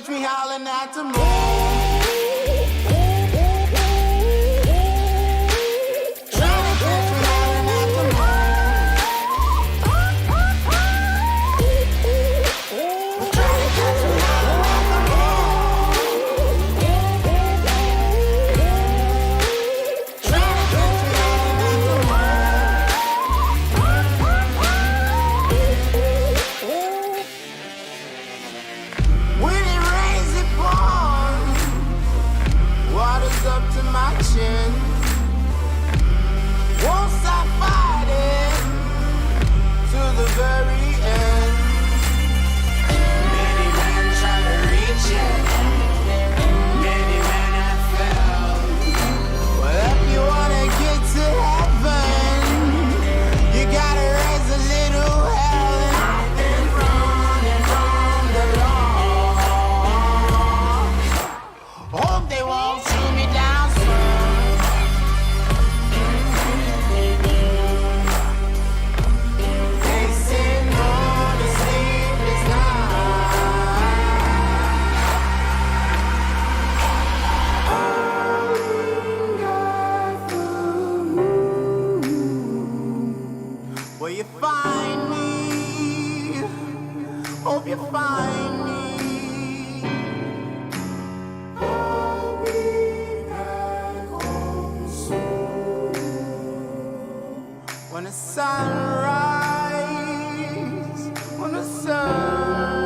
catch me howling at the moon. Won't stop fighting to the very end. Many men try to reach it, many men have failed. Well, if you wanna get to heaven, you gotta raise a little hell. And I've been running from the law. Hope they won't shoot me down soon. Will you find me? Hope you find me. I'll be back home soon. When the sun rises, when the sun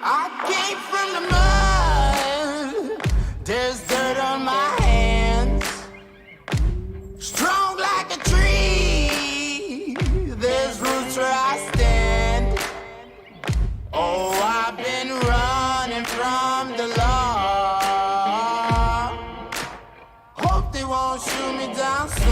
I came from the mud. There's dirt on my hands. Strong like a tree. There's roots where I stand. Oh, I've been running from the law. Hope they won't shoot me down soon.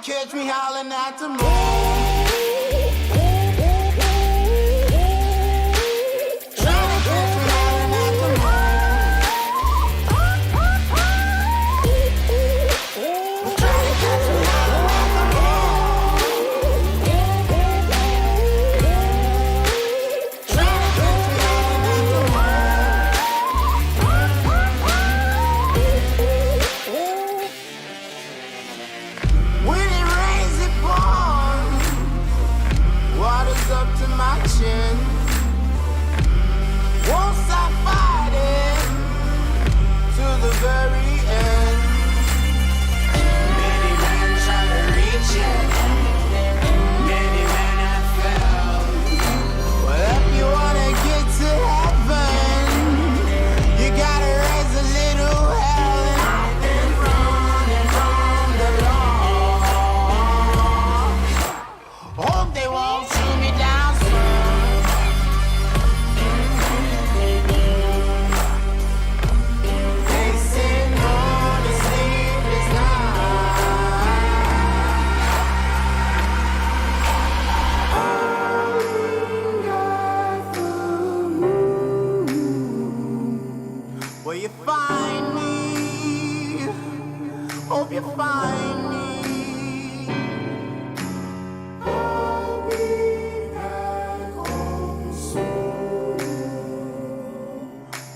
Catch me howling at the moon. Won't stop fighting to the very end. Many men try to reach it, many men have failed. Well, if you wanna get to heaven, you gotta raise a little hell. And I've been running from the law. Hope they won't shoot me down soon. Will you find me? Hope you find me. I'll be back home soon.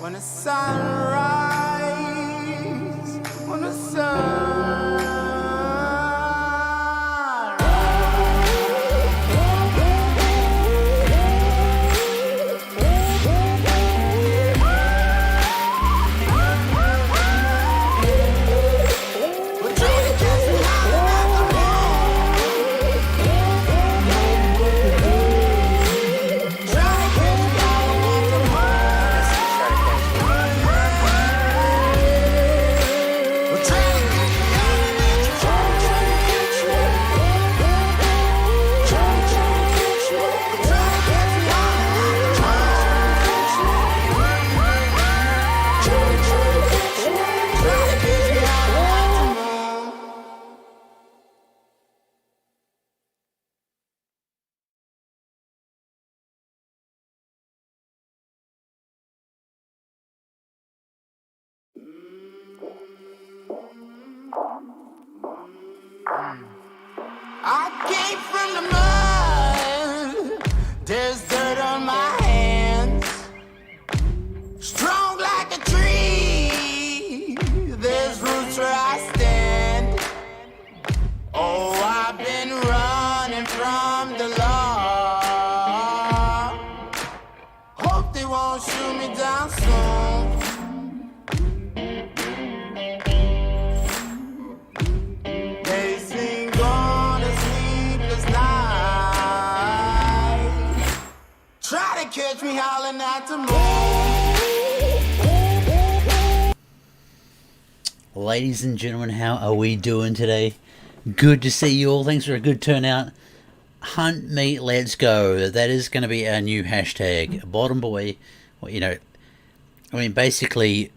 When the sun rises. they won't shoot me down soon. They sing on a sleepless night. Try to catch me howling at the moon. Ladies and gentlemen, how are we doing today? Good to see you all. Thanks for a good turnout. Hunt meat, let's go. That is going to be our new hashtag. Bottom boy, well, you know, I mean, basically,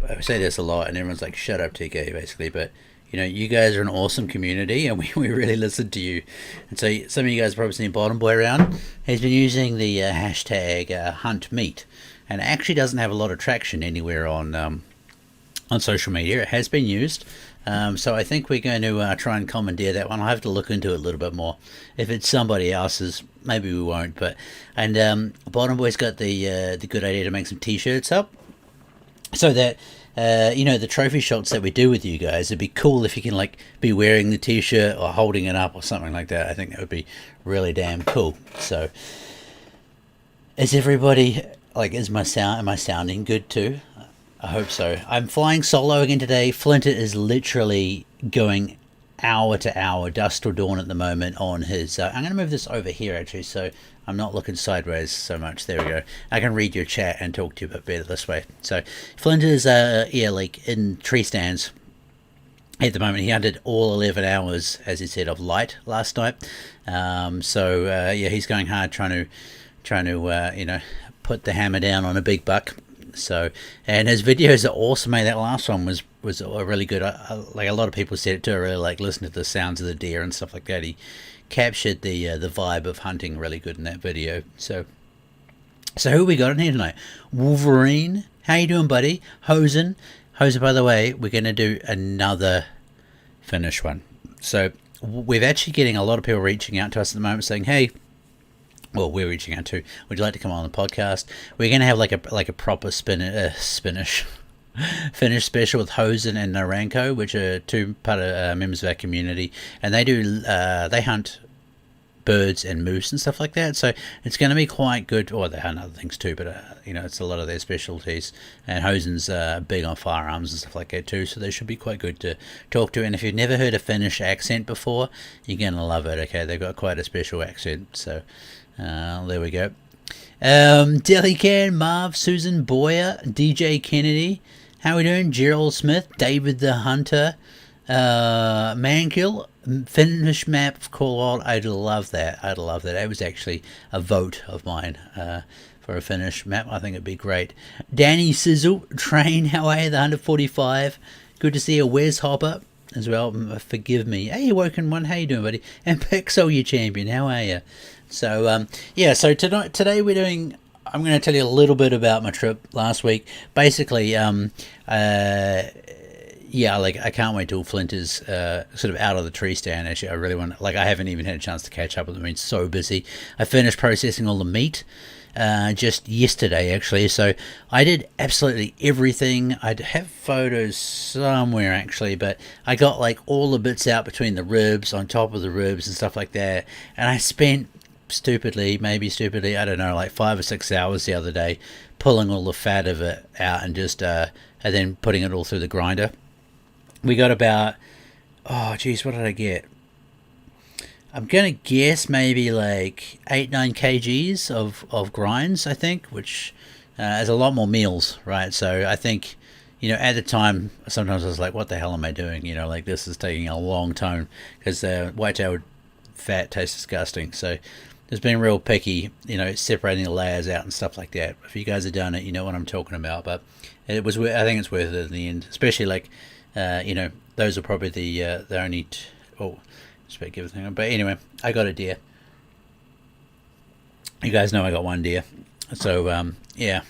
I say this a lot and everyone's like, shut up, TK, basically, but you know, you guys are an awesome community and we really listen to you. And so some of you guys have probably seen Bottom Boy around. He's been using the hashtag hunt meat, and it actually doesn't have a lot of traction anywhere on social media. It has been used. So I think we're going to try and commandeer that one. I'll have to look into it a little bit more. If it's somebody else's, maybe we won't. But Bottom Boy's got the good idea to make some t-shirts up, so that you know, the trophy shots that we do with you guys, it'd be cool if you can like be wearing the t-shirt or holding it up or something like that. I think that would be really damn cool. So is everybody like, am I sounding good too? I hope so. I'm flying solo again today. Flinter is literally going hour to hour, dusk till dawn at the moment on his... I'm going to move this over here, actually, so I'm not looking sideways so much. There we go. I can read your chat and talk to you a bit better this way. So Flinter's, yeah, like in tree stands at the moment. He hunted all 11 hours, as he said, of light last night. Yeah, he's going hard trying to you know, put the hammer down on a big buck. So, and his videos are awesome, mate. That last one was really good. Like a lot of people said it too. I really like listening to the sounds of the deer and stuff like that. He captured the vibe of hunting really good in that video. So who we got in here tonight? Wolverine, how you doing, buddy? Hosen, by the way, we're going to do another Finnish one. So we're actually getting a lot of people reaching out to us at the moment saying, hey, well, we're reaching out to, would you like to come on the podcast? We're going to have like a proper Finnish special with Hosen and Naranko, which are two part of members of our community, and they hunt birds and moose and stuff like that. So it's going to be quite good. Or they hunt other things too, but you know, it's a lot of their specialties. And Hosen's big on firearms and stuff like that too, so they should be quite good to talk to. And if you've never heard a Finnish accent before, you're going to love it. Okay, they've got quite a special accent. So there we go. Delican, Marv, Susan Boyer, DJ Kennedy, how we doing? Gerald Smith, David the Hunter, Mankill, Finnish map of Call. I'd love that. It was actually a vote of mine for a Finnish map. I think it'd be great. Danny Sizzle, Train, how are you? The 145. Good to see you. Wes Hopper as well. Forgive me. Hey, Woken One, how you doing, buddy? And Pixel, your champion, how are you? So yeah, so today we're doing, I'm going to tell you a little bit about my trip last week. Basically, yeah, like I can't wait till Flinter's sort of out of the tree stand. Actually, I really want, like I haven't even had a chance to catch up with them. I've been so busy. I finished processing all the meat just yesterday, actually. So I did absolutely everything. I'd have photos somewhere, actually, but I got like all the bits out between the ribs, on top of the ribs and stuff like that. And I spent maybe stupidly, I don't know, like 5 or 6 hours the other day pulling all the fat of it out and just and then putting it all through the grinder. We got about, oh geez, what did I get? I'm gonna guess maybe like 8-9 kgs of grinds, I think, which is a lot more meals, right? So I think, you know, at the time sometimes I was like, what the hell am I doing? You know, like this is taking a long time, because whitetail fat tastes disgusting. So there's been real picky, you know, separating the layers out and stuff like that. If you guys have done it, you know what I'm talking about. But it was, I think it's worth it in the end, especially like, you know, those are probably the only, speak everything. But anyway, I got a deer. You guys know I got one deer. So, yeah,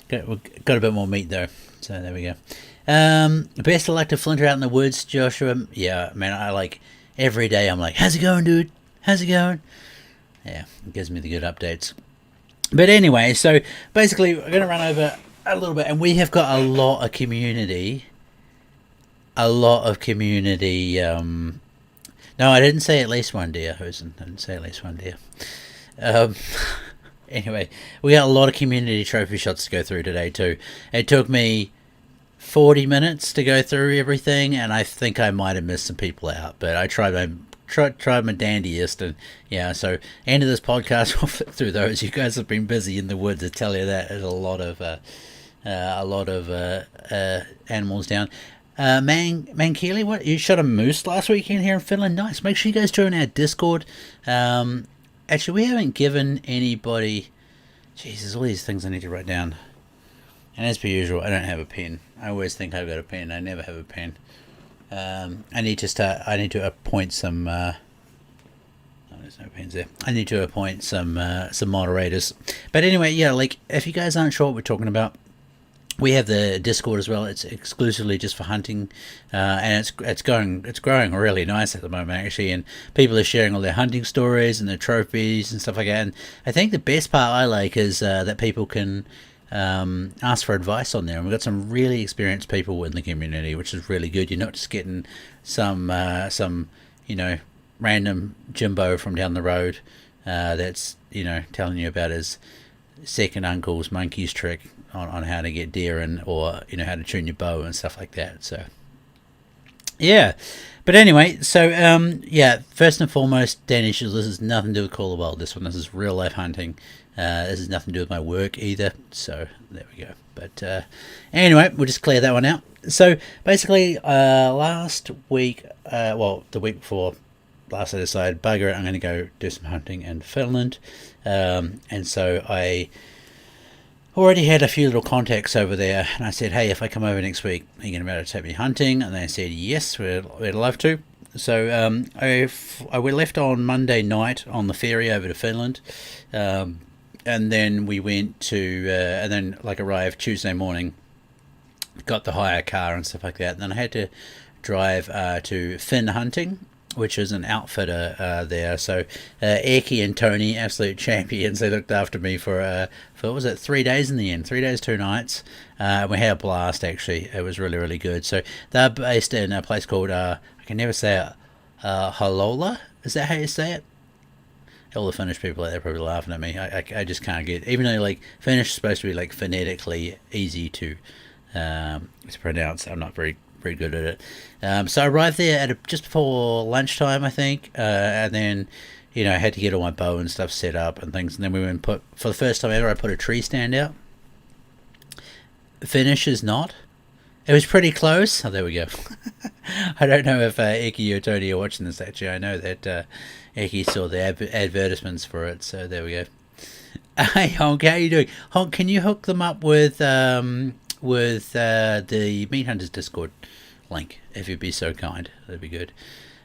got a bit more meat though. So there we go. Best of luck to Flinter out in the woods, Joshua. Yeah, man, I like every day I'm like, how's it going, dude? How's it going? Yeah, it gives me the good updates. But anyway, so basically we're going to run over a little bit, and we have got a lot of community. No, I didn't say at least one deer, Hosen. I didn't say at least one deer. Anyway, we got a lot of community trophy shots to go through today too. It took me 40 minutes to go through everything, and I think I might have missed some people out, but I tried my dandiest, and yeah, so end of this podcast, we'll flip through those. You guys have been busy in the woods, I tell you that. There's a lot of animals down. Mankeely, what, you shot a moose last weekend here in Finland? Nice. Make sure you guys join our Discord. Actually, we haven't given anybody... Jeez, there's all these things I need to write down. And as per usual, I don't have a pen. I always think I've got a pen. I never have a pen. I need to appoint some... oh, there's no pens there. I need to appoint some moderators. But anyway, yeah, like, if you guys aren't sure what we're talking about, we have the Discord as well. It's exclusively just for hunting, and it's growing really nice at the moment actually. And people are sharing all their hunting stories and their trophies and stuff like that. And I think the best part I like is that people can ask for advice on there. And we've got some really experienced people in the community, which is really good. You're not just getting some random Jimbo from down the road that's telling you about his second uncle's monkey's trick on how to get deer and or how to tune your bow and stuff like that. So yeah, but anyway, so first and foremost, Danish, this has nothing to do with Call of the Wild. This is real life hunting. This has nothing to do with my work either. So there we go. But anyway, we'll just clear that one out. So basically, last week, the week before last, I decided, bugger it, I'm going to go do some hunting in Finland. And so I already had a few little contacts over there, and I said, hey, if I come over next week, are you going to be able to take me hunting? And they said, yes, we'd love to. So we left on Monday night on the ferry over to Finland, and then we went to, and then arrived Tuesday morning, got the hire car and stuff like that, and then I had to drive to Finn Hunting, which is an outfitter there. So Eki and Tony, absolute champions. They looked after me for what was it, 3 days in the end, 3 days, 2 nights. We had a blast actually. It was really, really good. So they're based in a place called I can never say it, Halola. Is that how you say it? All the Finnish people out there probably laughing at me. I just can't get, even though Finnish is supposed to be phonetically easy to pronounce. I'm not very good at it. So I arrived there at just before lunchtime, I think, and then I had to get all my bow and stuff set up and things, and then we went and for the first time ever, I put a tree stand out. Finnish is not. It was pretty close. Oh, there we go. I don't know if Eki or Tony are watching this actually. I know that Eki saw the advertisements for it, so there we go. Hey Honk, how you doing? Honk, can you hook them up with the Meat Hunters Discord link, if you'd be so kind? That'd be good.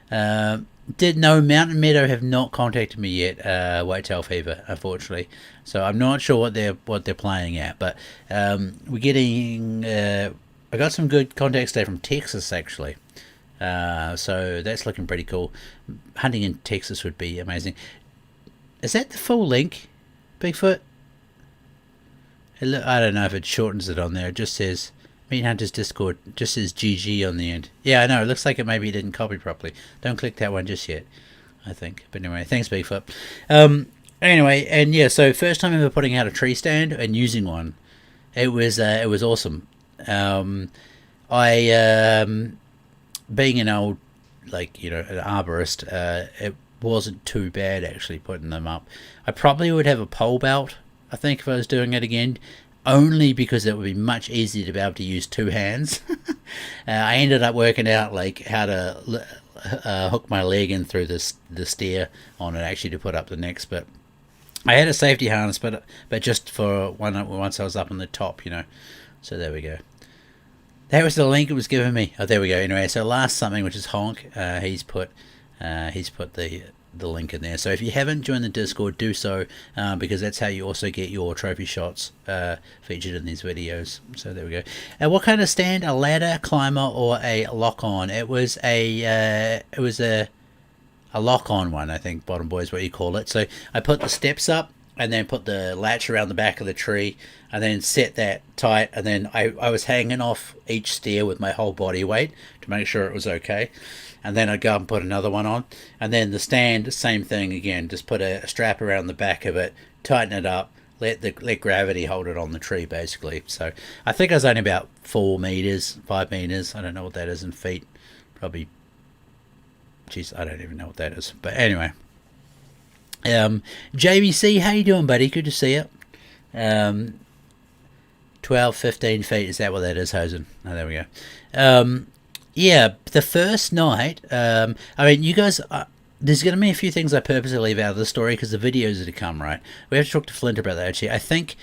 Mountain Meadow have not contacted me yet, Whitetail Fever, unfortunately. So I'm not sure what they're playing at, but we're getting I got some good contacts there from Texas actually. So that's looking pretty cool. Hunting in Texas would be amazing. Is that the full link, Bigfoot? I don't know if it shortens it on there. It just says Meat Hunters Discord. Just says GG on the end. Yeah, I know. It looks like it maybe didn't copy properly. Don't click that one just yet, I think. But anyway, thanks, Bigfoot. Anyway, and yeah, so first time ever putting out a tree stand and using one. It was awesome. I being an old an arborist, it wasn't too bad actually putting them up. I probably would have a pole belt, I think, if I was doing it again, only because it would be much easier to be able to use two hands. I ended up working out how to hook my leg in through the steer on it actually to put up the necks, but I had a safety harness, but just for once I was up on the top, So there we go. That was the link it was giving me. Oh, there we go. Anyway, so last something, which is Honk, he's put the link in there. So if you haven't joined the Discord, do so, because that's how you also get your trophy shots featured in these videos. So there we go. And what kind of stand? A ladder, climber, or a lock-on? It was a lock-on one, I think. Bottom boy is what you call it. So I put the steps up and then put the latch around the back of the tree, and then set that tight, and then I was hanging off each steer with my whole body weight to make sure it was okay, and then I'd go and put another one on, and then the stand, same thing again, just put a strap around the back of it, tighten it up, let gravity hold it on the tree basically. So I think I was only about 4 meters, 5 meters, I don't know what that is in feet, probably, geez, I don't even know what that is, but anyway. JBC, how you doing, buddy? Good to see you. 12, 15 feet, is that what that is, Hosen? Oh, there we go. Yeah, the first night, I mean, you guys, there's going to be a few things I purposely leave out of the story because the videos are to come, right? We have to talk to Flinter about that, actually. I think,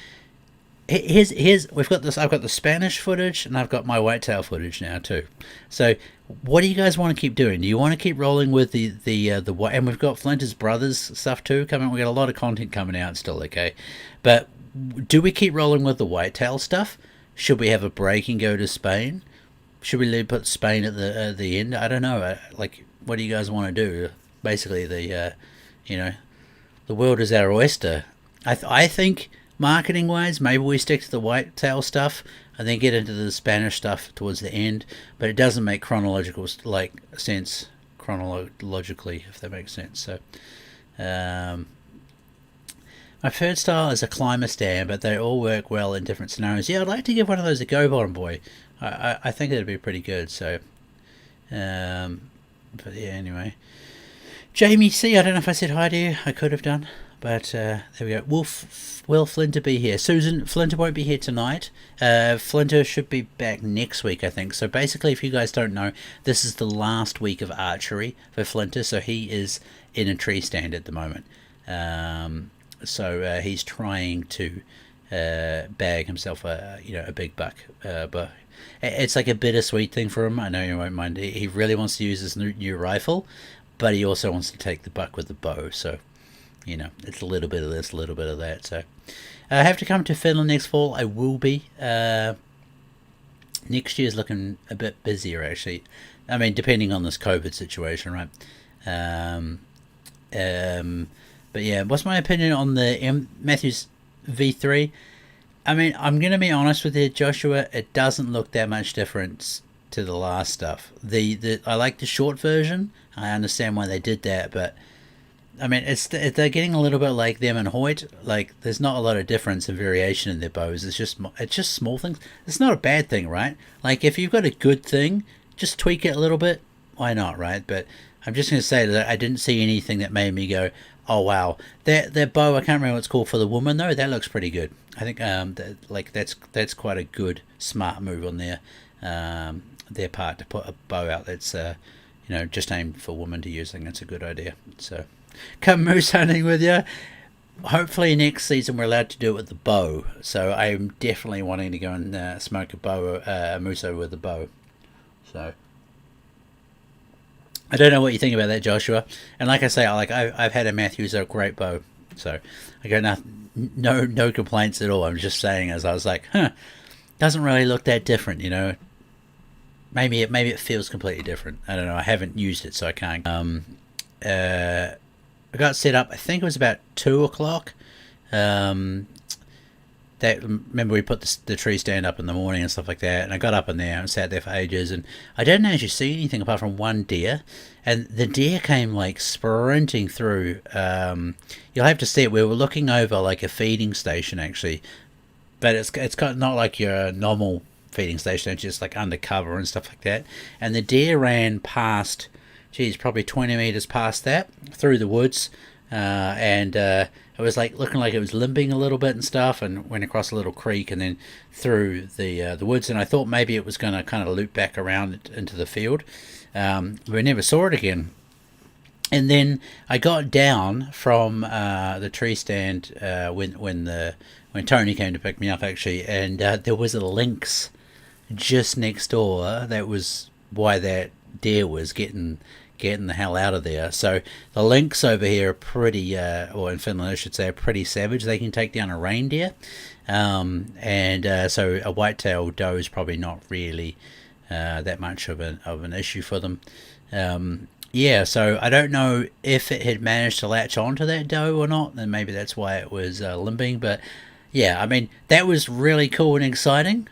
we've got this, I've got the Spanish footage, and I've got my whitetail footage now, too. So, what do you guys want to keep doing? Do you want to keep rolling with the and we've got Flinter's brothers stuff too coming. We got a lot of content coming out still, okay? But do we keep rolling with the whitetail stuff? Should we have a break and go to Spain? Should we put Spain at the end? I don't know. Like, what do you guys want to do? Basically, the world is our oyster. I think marketing wise, maybe we stick to the whitetail stuff and then get into the Spanish stuff towards the end, but it doesn't make chronological sense chronologically, if that makes sense. So my preferred style is a climber stand, but they all work well in different scenarios. Yeah, I'd like to give one of those a go, Bottom Boy. I think it'd be pretty good. So but yeah, anyway, Jamie C, I don't know if I said hi to you. I could have done, but there we go. Will Flinter be here? Susan, Flinter won't be here tonight. Flinter should be back next week, I think. So basically, if you guys don't know, this is the last week of archery for Flinter. So he is in a tree stand at the moment. So he's trying to bag himself a big buck. But it's like a bittersweet thing for him. I know you won't mind. He really wants to use his new rifle, but he also wants to take the buck with the bow. So it's a little bit of this, a little bit of that. So I have to come to Finland next fall. I will be. Next year's looking a bit busier, actually. I mean, depending on this COVID situation, right? But yeah, what's my opinion on the Matthews V3? I mean, I'm going to be honest with you, Joshua. It doesn't look that much different to the last stuff. I like the short version. I understand why they did that, but I mean, they're getting a little bit like them and Hoyt. Like, there's not a lot of difference and variation in their bows. It's just small things. It's not a bad thing, right? Like, if you've got a good thing, just tweak it a little bit. Why not, right? But I'm just going to say that I didn't see anything that made me go, oh wow, that bow. I can't remember what it's called for the woman though. That looks pretty good. I think that's quite a good smart move on their part to put a bow out that's just aimed for women to use. I think that's a good idea. So. Come moose hunting with you. Hopefully next season we're allowed to do it with the bow. So I'm definitely wanting to go and smoke a moose over with a bow. So I don't know what you think about that, Joshua. And like I say, I've had a Matthews, a great bow. So I got no complaints at all. I'm just saying, as I was like, doesn't really look that different, Maybe it feels completely different. I don't know. I haven't used it, so I can't. I got set up, I think it was about 2 o'clock. Remember we put the tree stand up in the morning and stuff like that, and I got up in there and sat there for ages, and I didn't actually see anything apart from one deer, and the deer came like sprinting through. You'll have to see it. We were looking over like a feeding station actually, but it's got not like your normal feeding station, it's just like undercover and stuff like that, and the deer ran past, probably 20 meters past that through the woods, and it was like looking like it was limping a little bit and stuff, and went across a little creek and then through the woods, and I thought maybe it was going to kind of loop back around into the field. We never saw it again. And then I got down from the tree stand when Tony came to pick me up actually, and there was a lynx just next door. That was why that deer was getting the hell out of there. So the lynx over here are pretty, or in Finland I should say, are pretty savage. They can take down a reindeer, so a whitetail doe is probably not really that much of an issue for them. yeah, so I don't know if it had managed to latch onto that doe or not, and maybe that's why it was limping. But yeah, I mean, that was really cool and exciting,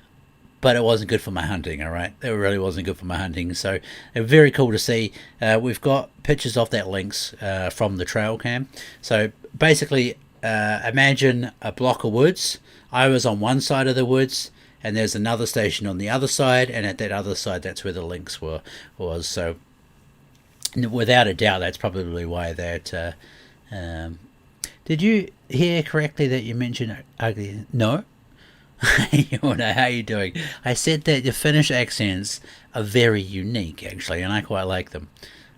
but it wasn't good for my hunting, all right? It really wasn't good for my hunting. So very cool to see. We've got pictures of that lynx from the trail cam. So basically, imagine a block of woods. I was on one side of the woods, and there's another station on the other side, and at that other side, that's where the lynx was. So without a doubt, that's probably why that. Did you hear correctly that you mentioned ugly? No. Yona, how you doing? I said that the Finnish accents are very unique, actually, and I quite like them.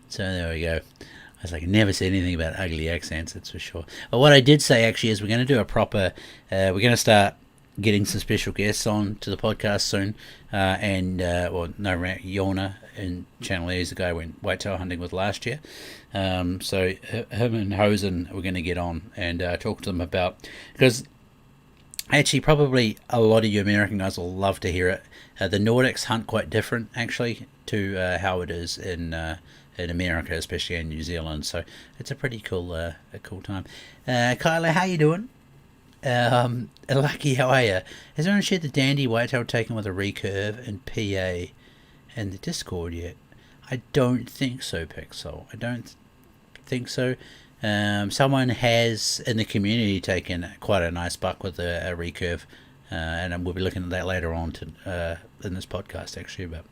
So there we go. I was like, never said anything about ugly accents, that's for sure. But what I did say, actually, is we're going to do a proper... we're going to start getting some special guests on to the podcast soon. Yona in Channel E is the guy I went whitetail hunting with last year. So him and Hosen we're going to get on and talk to them about... Because... Actually, probably a lot of you American guys will love to hear it. The Nordics hunt quite different, actually, to how it is in America, especially in New Zealand. So it's a pretty cool, time. Kyla, how you doing? Lucky, how are you? Has anyone shared the dandy whitetail taken with a recurve and PA in the Discord yet? I don't think so, Pixel. I don't think so. Someone has in the community taken quite a nice buck with a recurve, and we'll be looking at that later on in this podcast, actually. But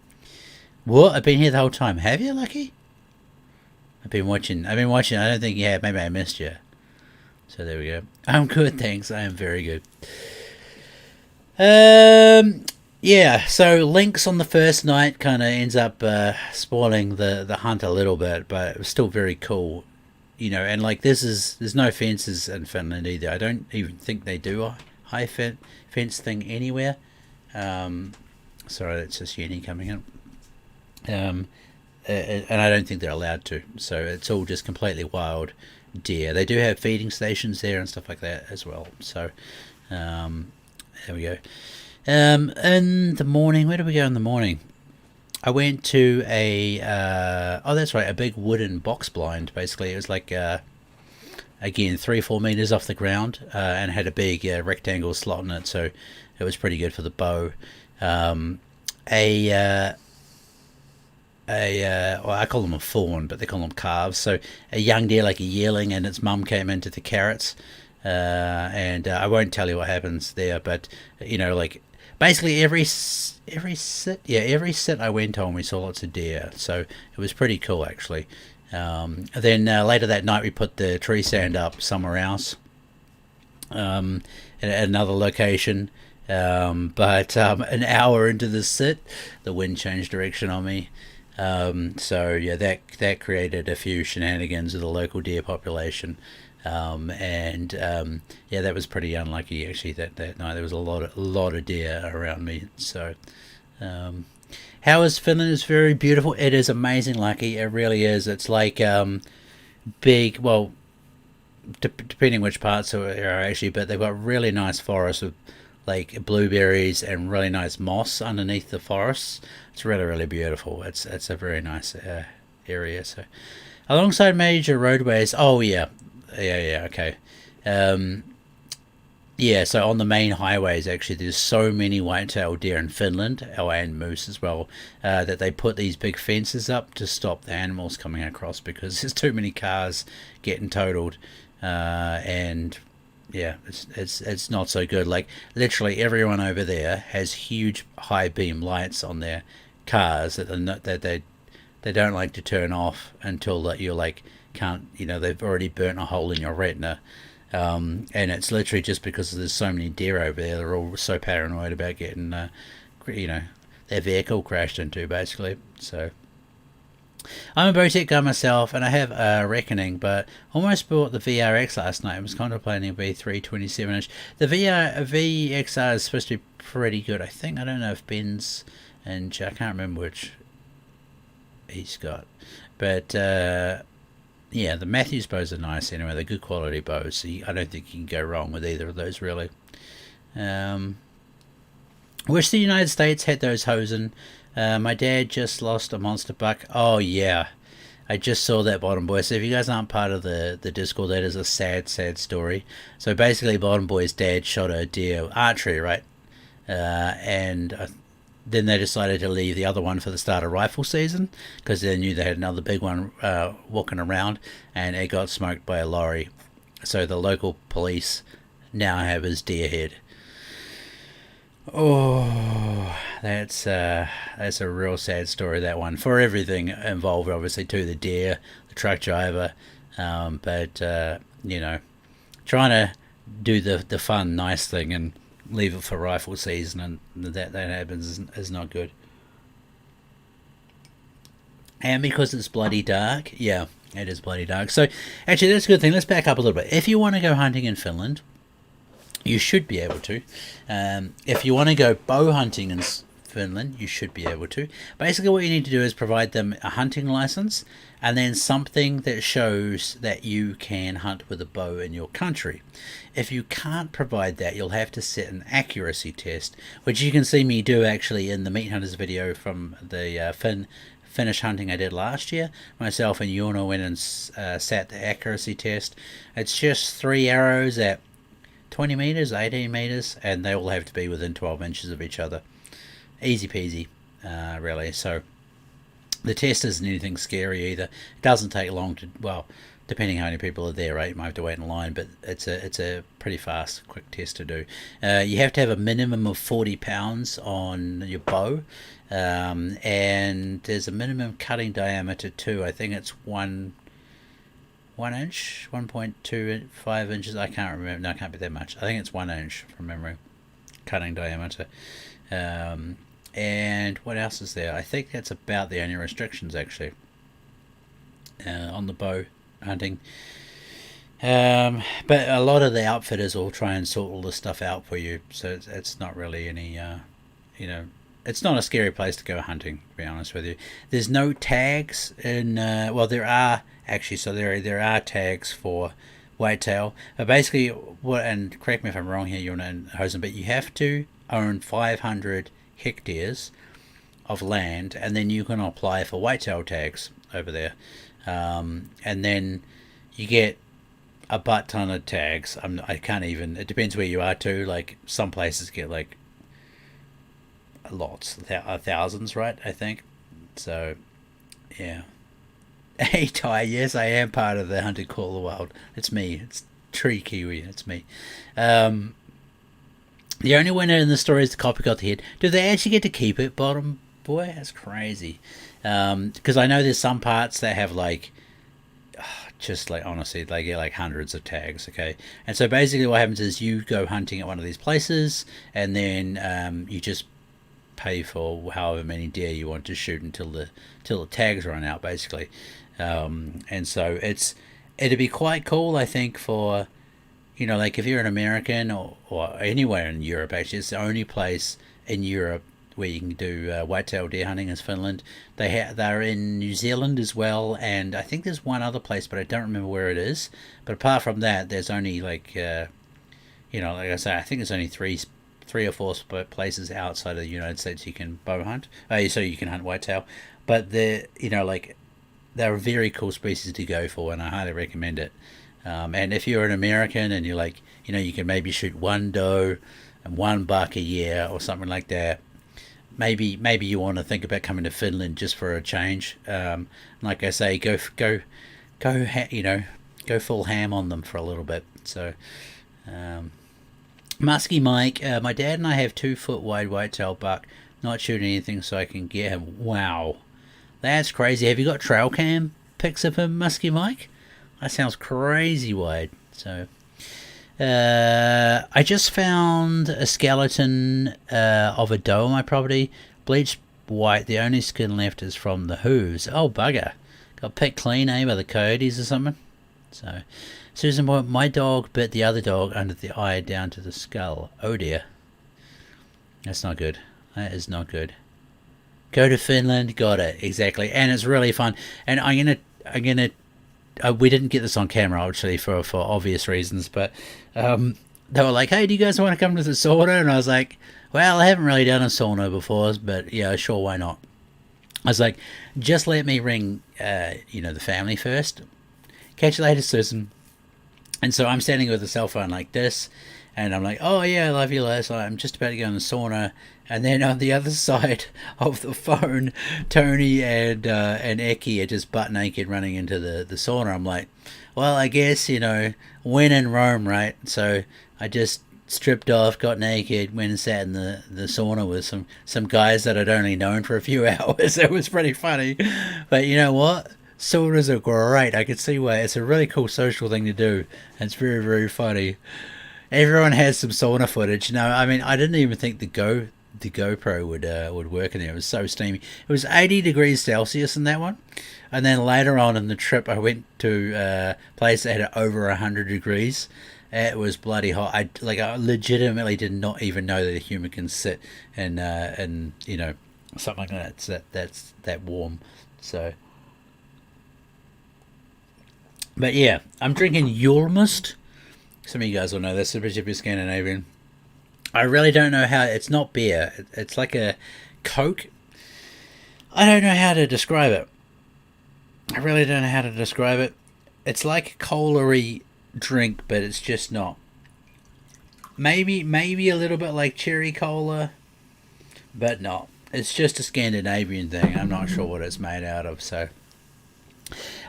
what? I've been here the whole time. Have you, Lucky? I've been watching. I don't think you have. Maybe I missed you. So there we go. I'm good, thanks. I am very good. Yeah. So lynx on the first night kind of ends up spoiling the hunt a little bit, but it was still very cool. And like there's no fences in Finland either. I don't even think they do a high fence thing anywhere. Sorry, that's just uni coming in. And I don't think they're allowed to. So it's all just completely wild deer. They do have feeding stations there and stuff like that as well. So there we go. In the morning, where did we go in the morning? I went to a big wooden box blind, basically. It was like, again, 3-4 meters off the ground, and had a big rectangle slot in it, so it was pretty good for the bow. Well, I call them a fawn, but they call them calves. So a young deer, like a yearling, and its mum came into the carrots, and I won't tell you what happens there, but, like... Basically, every sit I went on, we saw lots of deer, so it was pretty cool, actually. Then later that night, we put the tree stand up somewhere else, at another location. But an hour into the sit, the wind changed direction on me. So yeah, that created a few shenanigans with the local deer population. Yeah, that was pretty unlucky, actually. That night there was a lot of deer around me. So how is Finland? It's very beautiful. It is amazing, Lucky. It really is. It's like big, well, depending which parts are actually, but they've got really nice forests with like blueberries and really nice moss underneath the forests. It's really, really beautiful. It's a very nice area. So alongside major roadways, okay. So on the main highways, actually, there's so many whitetail deer in Finland, and moose as well, that they put these big fences up to stop the animals coming across because there's too many cars getting totaled, and yeah, it's not so good. Like literally everyone over there has huge high beam lights on their cars that they don't like to turn off until that you're like can't, they've already burnt a hole in your retina, and it's literally just because there's so many deer over there. They're all so paranoid about getting their vehicle crashed into, basically. So I'm a boutique guy myself, and I have a Reckoning, but almost bought the VRX last night. I was contemplating a V3 27-inch. The VXR is supposed to be pretty good, I think. I don't know if Ben's and I can't remember which he's got, but yeah, the Matthews bows are nice anyway. They're good quality bows, so I don't think you can go wrong with either of those, really. Wish the United States had those Hosen. My dad just lost a monster buck. Oh, yeah. I just saw that, Bottom Boy. So if you guys aren't part of the Discord, that is a sad story. So basically, Bottom Boy's dad shot a deer archery, right? And then they decided to leave the other one for the start of rifle season because they knew they had another big one walking around, and it got smoked by a lorry. So the local police now have his deer head. Oh, that's a real sad story, that one, for everything involved, obviously, too. The deer, the truck driver, but you know, trying to do the fun, nice thing and leave it for rifle season, and that happens is not good. And because it's bloody dark, yeah, it is bloody dark. So actually, that's a good thing. Let's back up a little bit. If you want to go hunting in Finland, you should be able to. If you want to go bow hunting in Finland, you should be able to. Basically, what you need to do is provide them a hunting license and then something that shows that you can hunt with a bow in your country. If you can't provide that, you'll have to set an accuracy test, which you can see me do actually in the Meat Hunters video from the Finnish hunting I did last year. Myself and Yona went and sat the accuracy test. It's just 3 arrows at 20 meters, 18 meters, and they all have to be within 12 inches of each other. Easy peasy, really. So the test isn't anything scary either. It doesn't take long to, well, depending how many people are there, right? You might have to wait in line, but it's a pretty fast, quick test to do. You have to have a minimum of 40 pounds on your bow, and there's a minimum cutting diameter too. I think it's 1 inch, 1.25 inches. I can't remember. No, it can't be that much. I think it's 1 inch from memory, cutting diameter. And what else is there? I think that's about the only restrictions actually on the bow hunting. But a lot of the outfitters will try and sort all this stuff out for you, so it's not really any it's not a scary place to go hunting, to be honest with you. There's no tags in well, there are actually, so there are tags for whitetail, but basically what, and correct me if I'm wrong here, Yuna and Hosen, but you have to own 500 hectares of land, and then you can apply for whitetail tags over there, and then you get a butt ton of tags. I can't even, it depends where you are too, like some places get like lots, thousands, right, I think. So yeah. Hey Ty, yes, I am part of the Hunted Call of the Wild. It's me, it's Tree Kiwi, it's me. The only winner in the story is the cop who got the head. Do they actually get to keep it, Bottom Boy? That's crazy. Because I know there's some parts that have like, just like, honestly, they get like hundreds of tags, okay? And so basically what happens is you go hunting at one of these places, and then you just pay for however many deer you want to shoot until the tags run out, basically. And so it'd be quite cool, I think, for, you know, like if you're an American or anywhere in Europe, actually, it's the only place in Europe where you can do whitetail deer hunting is Finland. They're in New Zealand as well, and I think there's one other place, but I don't remember where it is. But apart from that, there's only like, like I say, I think there's only three or four places outside of the United States you can bow hunt, so you can hunt whitetail. But they're a very cool species to go for, and I highly recommend it. And if you're an American and you're like, you can maybe shoot one doe and one buck a year or something like that, maybe you want to think about coming to Finland just for a change. Like I say, go full ham on them for a little bit. So, Muskie Mike, my dad and I have 2 foot wide whitetail buck. Not shooting anything so I can get him. Wow, that's crazy. Have you got trail cam pics of him, Muskie Mike? That sounds crazy wide. So, I just found a skeleton of a doe on my property, bleached white. The only skin left is from the hooves. Oh bugger! Got picked clean, by the coyotes or something. So, Susan, my dog bit the other dog under the eye down to the skull. Oh dear. That's not good. That is not good. Go to Finland. Got it. Exactly. And it's really fun. And I'm gonna we didn't get this on camera, actually, for obvious reasons, but they were like, hey, do you guys want to come to the sauna? And I was like, well, I haven't really done a sauna before, but yeah, sure, why not? I was like, just let me ring, the family first. Catch you later, Susan. And so I'm standing with a cell phone like this, and I'm like, oh yeah, I love you, Les. I'm just about to go in the sauna. And then on the other side of the phone, Tony and Eki are just butt naked running into the sauna. I'm like, well, I guess, when in Rome, right? So I just stripped off, got naked, went and sat in the sauna with some guys that I'd only known for a few hours. It was pretty funny. But you know what? Saunas are great. I could see why. It's a really cool social thing to do. It's very, very funny. Everyone has some sauna footage. I mean, I didn't even think the GoPro would work in there. It was so steamy. It was 80 degrees Celsius in that one. And then later on in the trip, I went to a place that had over 100 degrees. It was bloody hot. I legitimately did not even know that a human can sit in something like that's that warm. So, but yeah, I'm drinking Julmust. Some of you guys will know this, especially if you're Scandinavian. I really don't know how. It's not beer. It's like a Coke. I don't know how to describe it. I really don't know how to describe it. It's like a cola-y drink, but it's just not. Maybe a little bit like cherry cola, but not. It's just a Scandinavian thing. I'm not sure what it's made out of. So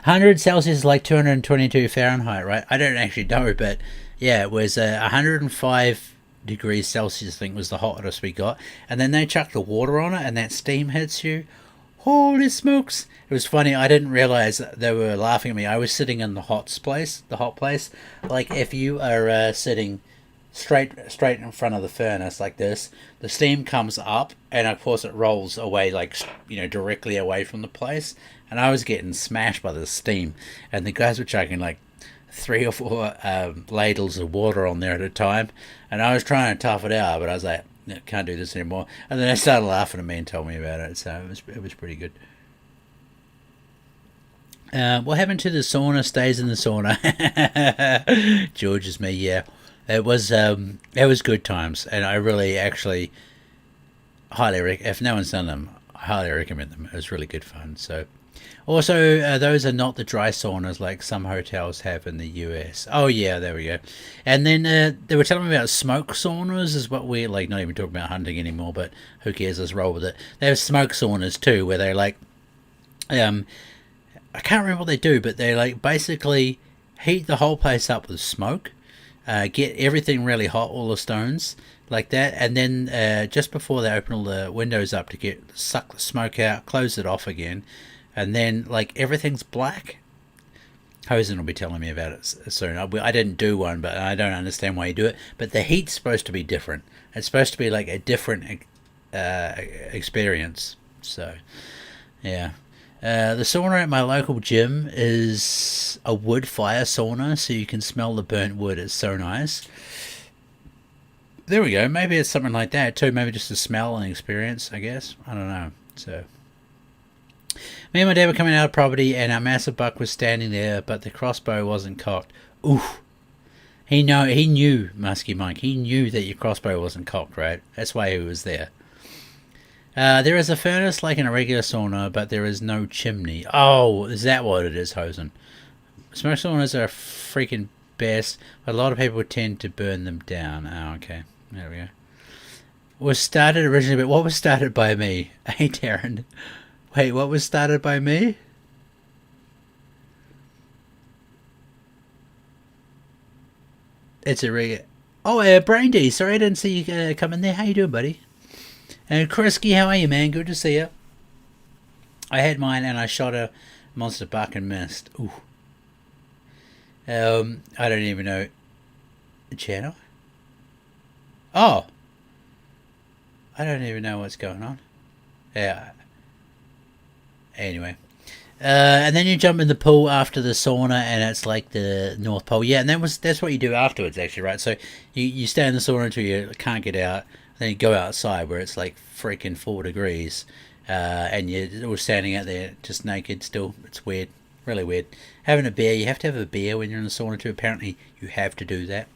100 Celsius is like 222 Fahrenheit, right? I don't actually know, but yeah, it was 105 degrees Celsius, I think, was the hottest we got. And then they chuck the water on it, and that steam hits you. Holy smokes! It was funny. I didn't realize they were laughing at me. I was sitting in the hot place. Like if you are sitting straight in front of the furnace like this, the steam comes up, and of course it rolls away, like directly away from the place. And I was getting smashed by the steam, and the guys were chucking like 3 or 4 ladles of water on there at a time, and I was trying to tough it out, but I was like, no, can't do this anymore. And then they started laughing at me and told me about it, so it was pretty good. What happened to the sauna stays in the sauna. George is me, yeah. It was good times, and I really actually if no one's done them, I highly recommend them. It was really good fun. So, also, those are not the dry saunas like some hotels have in the US. Oh yeah, there we go. And then they were telling me about smoke saunas, is what we're like, not even talking about hunting anymore, but who cares, let's roll with it. They have smoke saunas too, where they like, I can't remember what they do, but they like basically heat the whole place up with smoke, get everything really hot, all the stones like that, and then just before they open all the windows up to suck the smoke out, close it off again, and then like everything's black. Hosen will be telling me about it soon. I didn't do one, but I don't understand why you do it. But the heat's supposed to be different. It's supposed to be like a different experience. So, yeah. The sauna at my local gym is a wood fire sauna, so you can smell the burnt wood. It's so nice. There we go. Maybe it's something like that too. Maybe just a smell and experience, I guess. I don't know. So, me and my dad were coming out of property, and our massive buck was standing there, but the crossbow wasn't cocked. Oof. He knew, Muskie Mike. He knew that your crossbow wasn't cocked, right? That's why he was there. There is a furnace like in a regular sauna, but there is no chimney. Oh, is that what it is, Hosen? Smoke saunas are freaking best, but a lot of people tend to burn them down. Oh, okay. There we go. Was started originally, but what was started by me? Hey, Darren. Wait, what was started by me? It's a regular... Oh, Brandy. Sorry I didn't see you come in there. How you doing, buddy? And Krisky, how are you, man? Good to see you. I had mine and I shot a monster buck and missed. Ooh. I don't even know. Channel? Oh. I don't even know what's going on. Yeah. Anyway. And then you jump in the pool after the sauna, and it's like the North Pole. Yeah, and that's what you do afterwards, actually, right? So you stay in the sauna until you can't get out. Then you go outside where it's like freaking 4 degrees, and you're all standing out there just naked still. It's weird, really weird. Having a beer, you have to have a beer when you're in the sauna too. Apparently, you have to do that.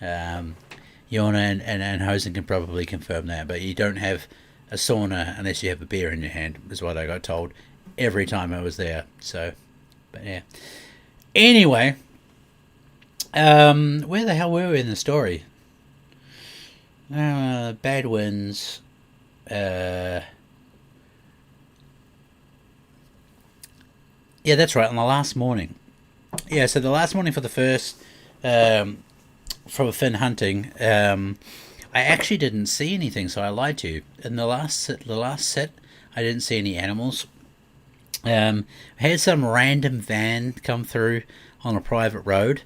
Yona and Hosen can probably confirm that, but you don't have a sauna unless you have a beer in your hand, is what I got told every time I was there. So, but yeah. Anyway, where the hell were we in the story? Bad winds. Yeah, that's right. On the last morning. Yeah, so the last morning for the first from Finn hunting, I actually didn't see anything, so I lied to you. In the last set, I didn't see any animals. I had some random van come through on a private road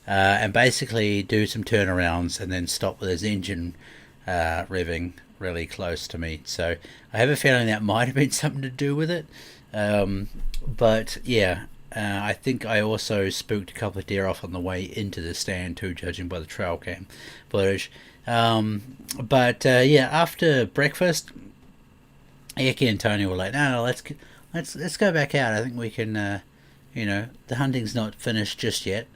and basically do some turnarounds and then stop with his engine revving really close to me. So I have a feeling that might have been something to do with it. But yeah, I think I also spooked a couple of deer off on the way into the stand too, judging by the trail cam footage. But yeah, after breakfast, Eki and Tony were like, "No, let's go back out. I think we can, you know, the hunting's not finished just yet."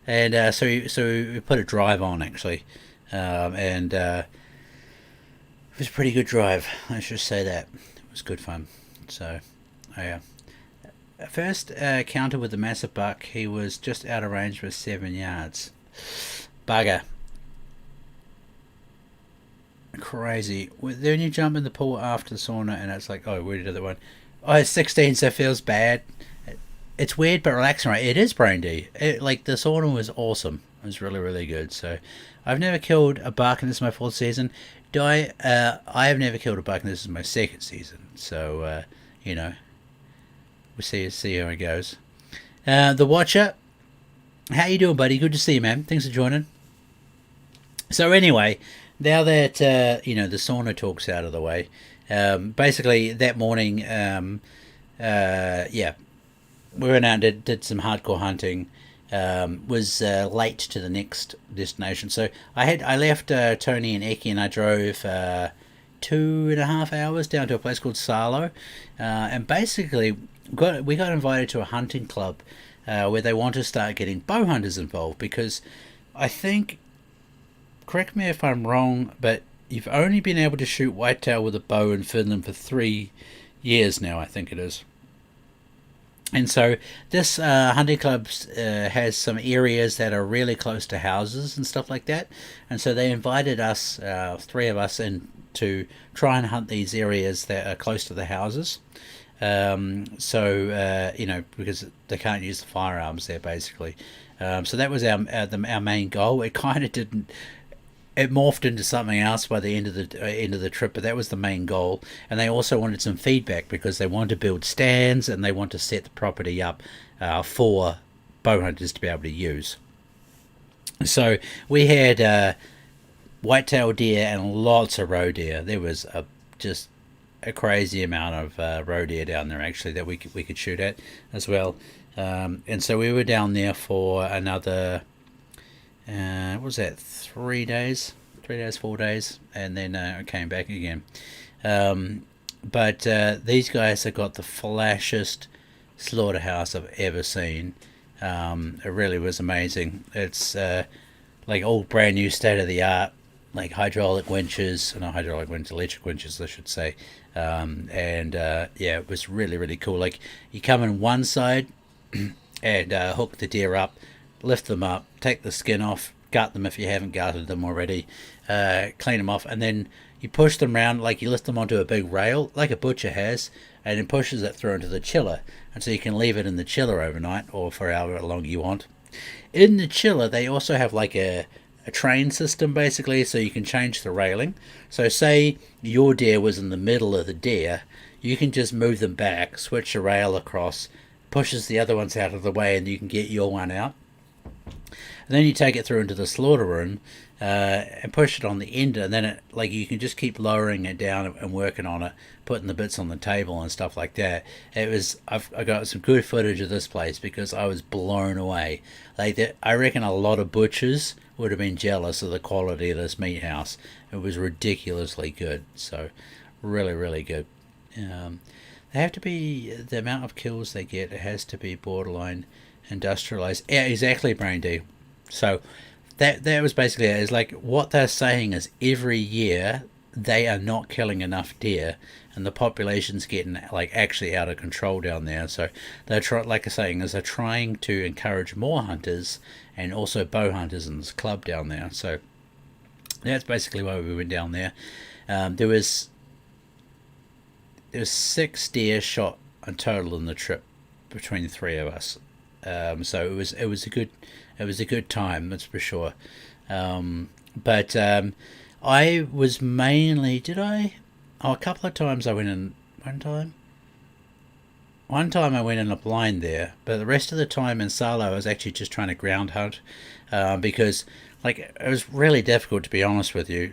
And so we put a drive on actually, and it was a pretty good drive. Let's just say that it was good fun. So, yeah. First encounter with the massive buck, he was just out of range for 7 yards. Bugger. Crazy. Then you jump in the pool after the sauna and it's like, oh, where did the one? Oh, it's 16, so it feels bad. It's weird but relaxing, right? It is brain D. Like, the sauna was awesome. It was really, really good. So, I've never killed a buck, and this is my 4th season. I have never killed a buck, and this is my 2nd season. So, you know, we'll see how it goes. The Watcher, how you doing, buddy? Good to see you, man. Thanks for joining. So anyway, now that you know, the sauna talk's out of the way, basically that morning, yeah, we went out and did some hardcore hunting. Was late to the next destination, so I left Tony and Eki, and I drove 2.5 hours down to a place called Salo, and basically we got invited to a hunting club where they want to start getting bow hunters involved, because I think, correct me if I'm wrong, but you've only been able to shoot whitetail with a bow in Finland for 3 years now, I think it is. And so this hunting club has some areas that are really close to houses and stuff like that. And so they invited us, 3 of us, in to try and hunt these areas that are close to the houses. So, you know, because they can't use the firearms there, basically. So that was our main goal. It kind of didn't... It morphed into something else by the end of the trip, but that was the main goal. And they also wanted some feedback because they want to build stands and they want to set the property up for bow hunters to be able to use. So we had whitetail deer and lots of roe deer. There was just a crazy amount of roe deer down there actually that we could shoot at as well. And so we were down there for another. What was that, 3 days, 4 days, and then I came back again. But these guys have got the flashiest slaughterhouse I've ever seen. It really was amazing. It's like all brand new, state of the art, like electric winches, I should say. And yeah, it was really, really cool. Like, you come in one side and hook the deer up, lift them up, take the skin off, gut them if you haven't gutted them already, clean them off, and then you push them around, like you lift them onto a big rail, like a butcher has, and then pushes it through into the chiller. And so you can leave it in the chiller overnight, or for however long you want. In the chiller, they also have like a train system, basically, so you can change the railing. So say your deer was in the middle of the deer, you can just move them back, switch the rail across, pushes the other ones out of the way, and you can get your one out. And then you take it through into the slaughter room and push it on the end, and then like you can just keep lowering it down and working on it, putting the bits on the table and stuff like that. I got some good footage of this place because I was blown away. Like, I reckon a lot of butchers would have been jealous of the quality of this meat house. It was ridiculously good. So really, really good. They have to be, the amount of kills they get, it has to be borderline industrialized. Yeah, exactly, Brain D. So that was basically it. It's like, what they're saying is every year they are not killing enough deer, and the population's getting like actually out of control down there. So they're like I'm saying, is they're trying to encourage more hunters and also bow hunters in this club down there. So that's basically why we went down there. There was 6 deer shot in total in the trip between the 3 of us. So it was a good time, that's for sure. But I was mainly, a couple of times I went in, one time I went in a blind there, but the rest of the time in Salo I was actually just trying to ground hunt, because like it was really difficult, to be honest with you.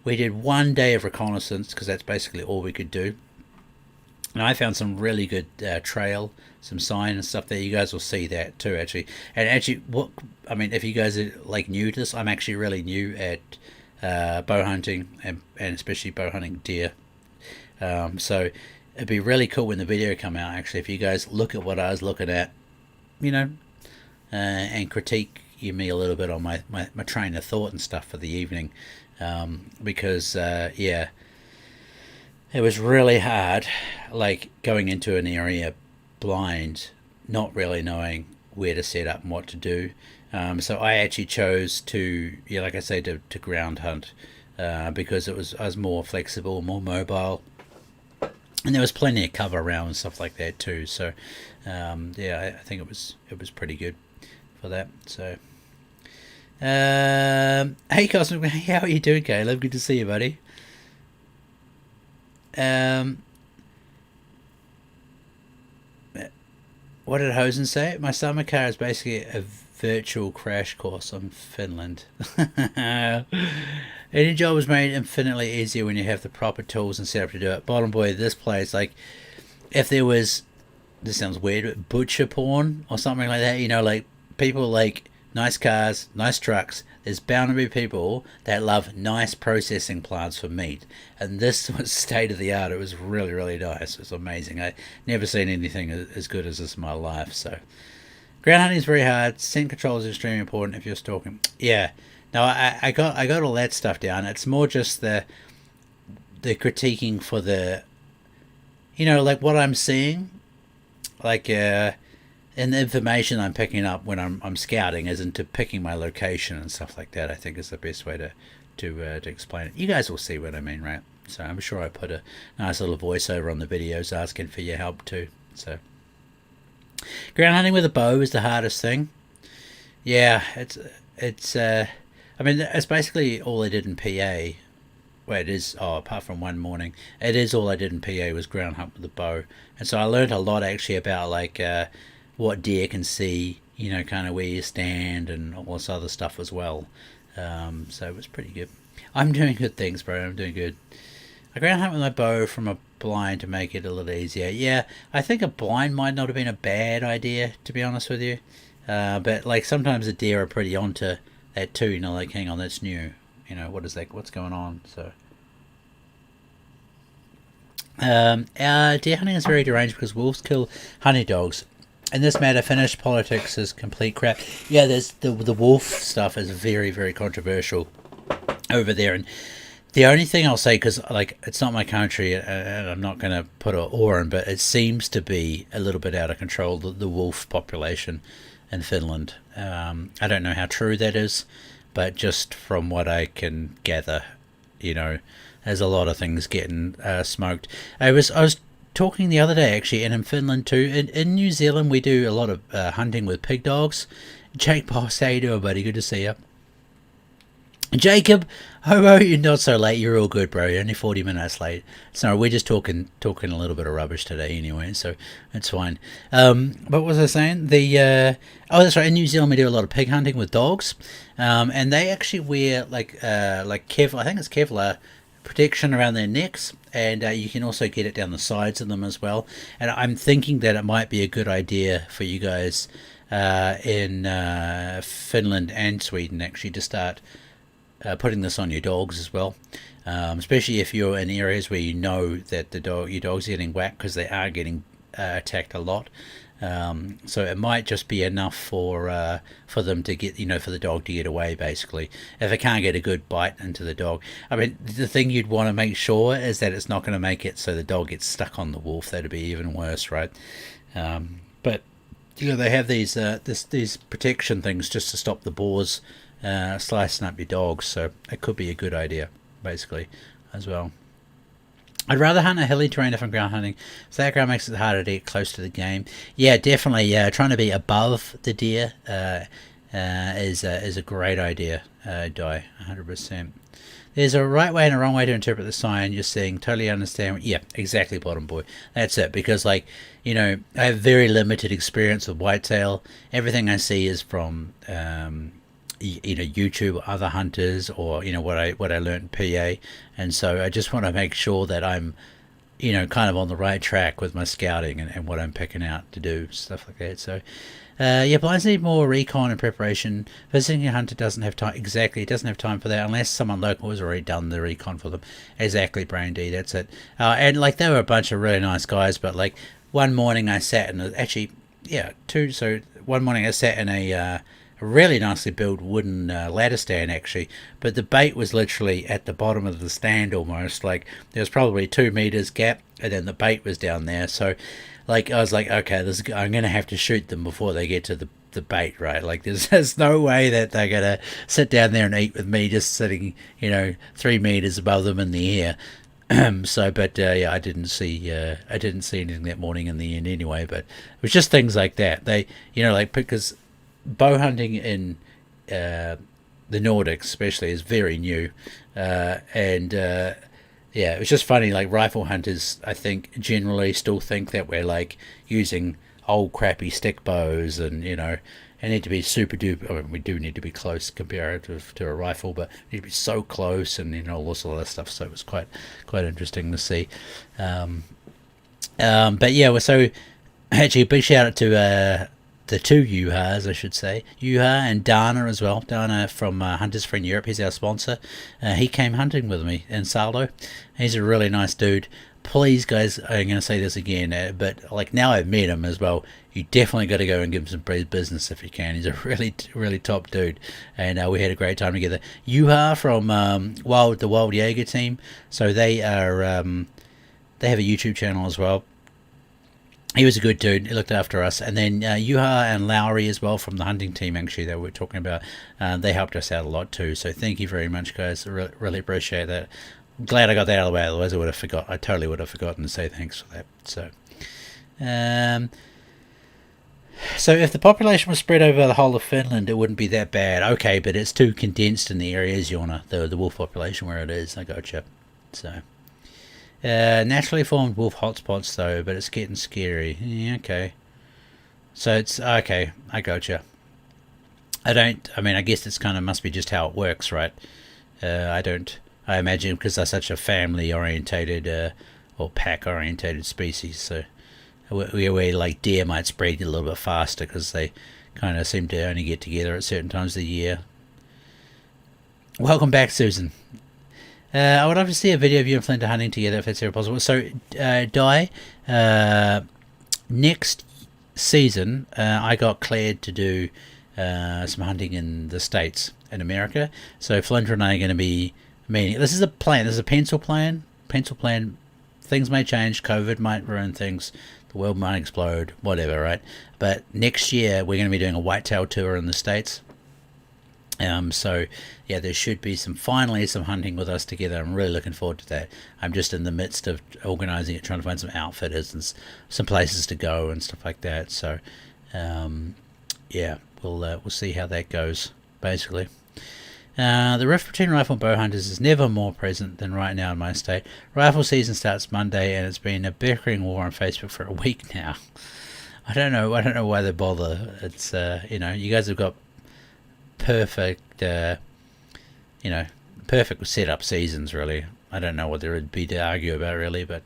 We did 1 day of reconnaissance because that's basically all we could do. And I found some really good trail, some sign and stuff there. You guys will see that too, actually. And actually, if you guys are like new to this, I'm actually really new at bow hunting and especially bow hunting deer. So it'd be really cool when the video come out, actually, if you guys look at what I was looking at, and critique me a little bit on my train of thought and stuff for the evening. Because it was really hard, like going into an area blind, not really knowing where to set up and what to do. So I actually chose to, like I say, to ground hunt, because I was more flexible, more mobile, and there was plenty of cover around and stuff like that too. So I think it was pretty good for that. So. Hey Cosmic, how are you doing, Caleb? Good to see you, buddy. What did Hosen say? My summer car is basically a virtual crash course on Finland. Any job is made infinitely easier when you have the proper tools and setup to do it. Bottom boy, this place, like, if there was, this sounds weird, but butcher porn or something like that, like people like nice cars, nice trucks. There's bound to be people that love nice processing plants for meat. And this was state of the art. It was really, really nice. It was amazing. I never seen anything as good as this in my life. So ground hunting is very hard. Scent control is extremely important if you're stalking. Yeah. No, I got all that stuff down. It's more just the critiquing for the, like what I'm seeing. Like, and the information I'm picking up when I'm scouting is into picking my location and stuff like that. I think is the best way to explain it. You guys will see what I mean, right? So I'm sure I put a nice little voiceover on the videos asking for your help too. So ground hunting with a bow is the hardest thing. Yeah, it's it's basically all I did in PA. Well, it is, apart from one morning, it is all I did in PA was ground hunt with a bow. And so I learned a lot actually about like what deer can see, kind of where you stand and all this other stuff as well. So it was pretty good. I'm doing good things, bro. I'm doing good. I ground hunt with my bow from a blind to make it a little easier. Yeah, I think a blind might not have been a bad idea, to be honest with you. But like sometimes the deer are pretty onto that too. Like, hang on, that's new. What is that? What's going on? So. Deer hunting is very deranged because wolves kill honey dogs. In this matter, Finnish politics is complete crap. Yeah, there's the wolf stuff is very, very controversial over there. And the only thing I'll say, because like it's not my country and I'm not going to put an oar in, but it seems to be a little bit out of control, the wolf population in Finland. I don't know how true that is, but just from what I can gather, there's a lot of things getting smoked. I was talking the other day actually, and in Finland too. In New Zealand we do a lot of hunting with pig dogs. Jake Boss, how you doing, buddy? Good to see you. Jacob, hobo, you're not so late. You're all good, bro. You're only 40 minutes late. So we're just talking a little bit of rubbish today anyway, so it's fine. What was I saying? That's right. In New Zealand we do a lot of pig hunting with dogs, and they actually wear like Kevlar. I think it's Kevlar protection around their necks, and you can also get it down the sides of them as well. And I'm thinking that it might be a good idea for you guys in Finland and Sweden actually to start putting this on your dogs as well, especially if you're in areas where that your dog's getting whacked, because they are getting attacked a lot. So it might just be enough for them to get, for the dog to get away, basically. If it can't get a good bite into the dog. I mean, the thing you'd want to make sure is that it's not going to make it so the dog gets stuck on the wolf. That'd be even worse, right? But they have these protection things just to stop the boars slicing up your dogs, so it could be a good idea, basically, as well. I'd rather hunt a hilly terrain if I'm ground hunting. So that ground makes it harder to get close to the game. Yeah, definitely. Yeah, trying to be above the deer is a great idea. Die 100%. There's a right way and a wrong way to interpret the sign you're seeing. Totally understand. Yeah, exactly, bottom boy. That's it. Because, I have very limited experience with whitetail. Everything I see is from YouTube, other hunters, or what I learned in PA, and so I just want to make sure that I'm kind of on the right track with my scouting and what I'm picking out to do, stuff like that. So blinds need more recon and preparation. Visiting a hunter doesn't have time. Exactly, it doesn't have time for that unless someone local has already done the recon for them. Exactly, Brain D, that's it. And they were a bunch of really nice guys, but one morning I sat in one morning I sat in a really nicely built wooden ladder stand, actually, but the bait was literally at the bottom of the stand almost. There was probably 2 meters gap, and then the bait was down there. So I was like, okay, I'm gonna have to shoot them before they get to the bait, right? There's no way that they're gonna sit down there and eat with me just sitting 3 meters above them in the air. I didn't see anything that morning in the end anyway. But it was just things like that. They because bow hunting in the Nordics especially is very new, it was just funny. Rifle hunters, I think, generally still think that we're using old crappy stick bows and need to be super duper. I mean, we do need to be close comparative to a rifle, but need to be so close and all this other stuff. So it was quite interesting to see. So actually, a big shout out to the 2 Yuhas, I should say. Yuha and Dana as well. Dana from Hunters Friend Europe. He's our sponsor. He came hunting with me in Salo. He's a really nice dude. Please, guys, I'm going to say this again, but now I've met him as well, you definitely got to go and give him some business if you can. He's a really, really top dude, and we had a great time together. Yuha from the Wild Jaeger team. So they are they have a YouTube channel as well. He was a good dude. He looked after us. And then Yuha and Lowry as well from the hunting team, actually, that we were talking about. They helped us out a lot too. So thank you very much, guys. I really appreciate that. I'm glad I got that out of the way. Otherwise, I totally would have forgotten to say thanks for that. So if the population was spread over the whole of Finland, it wouldn't be that bad. Okay, but it's too condensed in the areas, Yona, the wolf population where it is. I gotcha. So... naturally formed wolf hotspots though, but it's getting scary. Yeah, okay. So it's okay. I gotcha. I guess it's must be just how it works, right? I imagine because they're such a family orientated or pack orientated species. So where deer might spread a little bit faster because they kind of seem to only get together at certain times of the year. Welcome back, Susan. I would love to see a video of you and Flinter hunting together if that's ever possible. So, next season, I got cleared to do some hunting in the States, in America. So Flinter and I are going to be meeting. This is a plan. This is a pencil plan. Things may change. COVID might ruin things. The world might explode. Whatever, right? But next year, we're going to be doing a whitetail tour in the States. There should be some hunting with us together. I'm really looking forward to that. I'm just in the midst of organising it, trying to find some outfitters and some places to go and stuff like that. So, we'll see how that goes, basically. The rift between rifle and bow hunters is never more present than right now in my state. Rifle season starts Monday, and it's been a bickering war on Facebook for a week now. I don't know why they bother. It's you guys have got perfect set up seasons, really. I don't know what there would be to argue about, really, but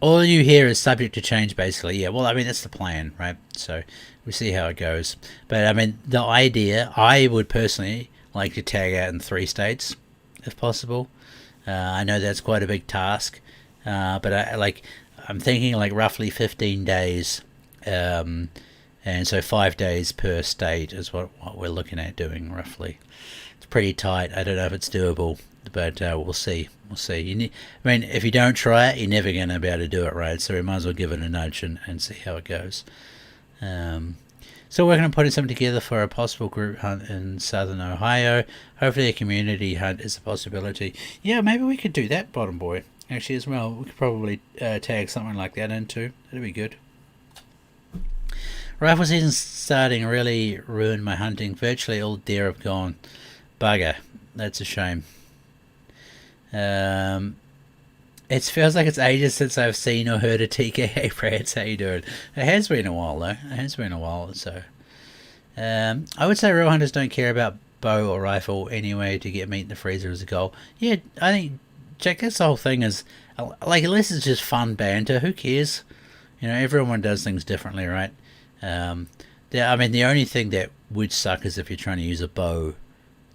all you hear is subject to change, basically. Yeah, well, that's the plan, right? So we see how it goes. But the idea, I would personally like to tag out in 3 states if possible. I know that's quite a big task, but I'm thinking like roughly 15 days, and so 5 days per state is what we're looking at doing roughly. It's pretty tight. I don't know if it's doable, but we'll see. We'll see. I mean, if you don't try it, you're never going to be able to do it, right? So we might as well give it a nudge and see how it goes. So we're going to put something together for a possible group hunt in southern Ohio. Hopefully a community hunt is a possibility. Yeah, maybe we could do that, Bottom Boy, actually, as well. We could probably tag something like that in too. That'd be good. Rifle season starting really ruined my hunting. Virtually all deer have gone. Bugger. That's a shame. It feels like it's ages since I've seen or heard a TK. Hey, Brad, how you doing? It has been a while, though. It has been a while, so... I would say real hunters don't care about bow or rifle anyway. To get meat in the freezer is a goal. Yeah, I think, Jack, that's the whole thing is... Like, unless it's just fun banter, who cares? You know, everyone does things differently, right? I mean, the only thing that would suck is if you're trying to use a bow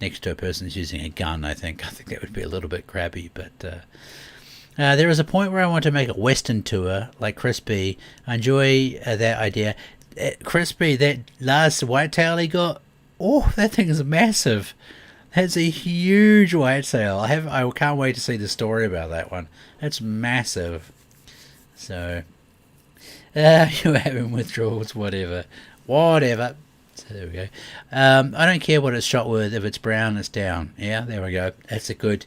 next to a person who's using a gun, I think. I think that would be a little bit crappy, but... there was a point where I want to make a Western tour, like Chris B. I enjoy that idea. Chris B, that last whitetail he got, oh, that thing is massive. That's a huge whitetail. I can't wait to see the story about that one. That's massive. So, you're having withdrawals, whatever. So there we go. I don't care what it's shot with. If it's brown, it's down. Yeah, there we go. That's a good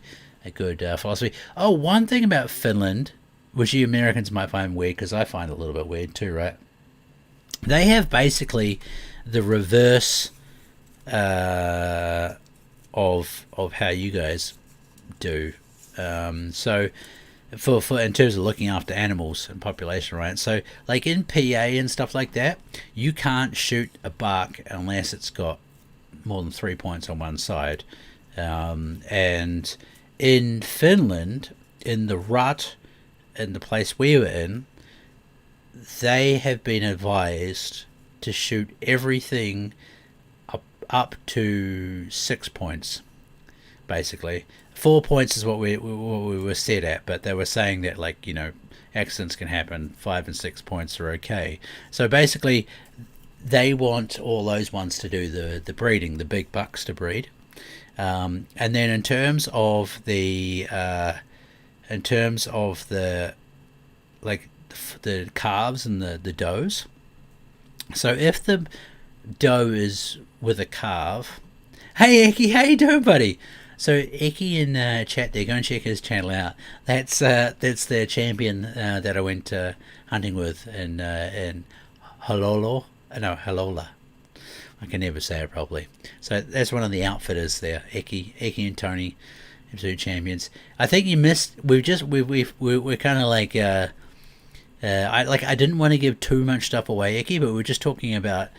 philosophy. Oh, one thing about Finland, which you Americans might find weird, because I find it a little bit weird too, right? They have basically the reverse of how you guys do. So for in terms of looking after animals and population, right? So like in PA and stuff like that, you can't shoot a buck unless it's got more than 3 points on one side, and in Finland, in the rut, in the place we were in, they have been advised to shoot everything up to 6 points, basically. 4 points is what we were set at, but they were saying that, like, you know, accidents can happen. 5 and 6 points are okay. So basically, they want all those ones to do the breeding, the big bucks to breed. And then in terms of the like the calves and the does, so if the doe is with a calf, hey Eki, how you doing, buddy? So Eki in chat there, go and check his channel out. That's the champion that I went hunting with in Halola. I can never say it properly. So that's one of the outfitters there, Eki and Tony, absolute champions. I think you missed. We're kind of like I didn't want to give too much stuff away, Eki, but we're just talking about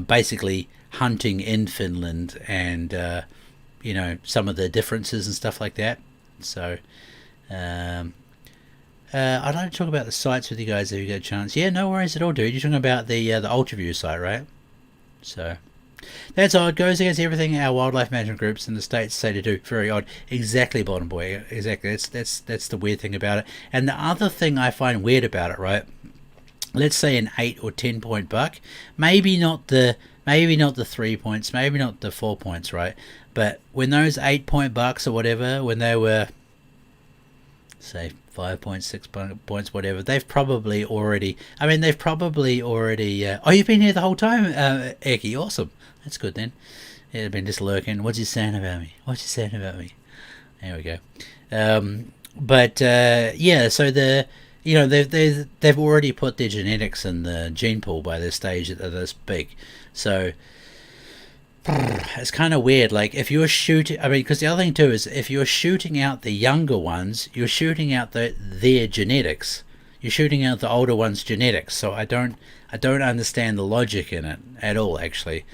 basically hunting in Finland and you know, some of the differences and stuff like that. So I'd like to talk about the sites with you guys if you get a chance. Yeah, no worries at all, dude. You're talking about the UltraView site, right? So that's odd. Goes against everything our wildlife management groups in the states say to do. Very odd. Exactly, Bottom Boy. Exactly. That's the weird thing about it. And the other thing I find weird about it, right? Let's say an 8 or 10 point buck. Maybe not the 3 points. Maybe not the 4 points, right? But when those 8 point bucks or whatever, when they were, say, 5 points, 6 points, whatever, they've probably already... Oh, you've been here the whole time, Eki. Awesome. That's good then. Yeah, they've been just lurking. What's he saying about me? There we go. Yeah, so they've already put their genetics in the gene pool by this stage that they're this big. So it's kind of weird. Like, if you're shooting... I mean, because the other thing too is, if you're shooting out the younger ones, you're shooting out their genetics. You're shooting out the older ones' genetics. So I don't understand the logic in it at all, actually.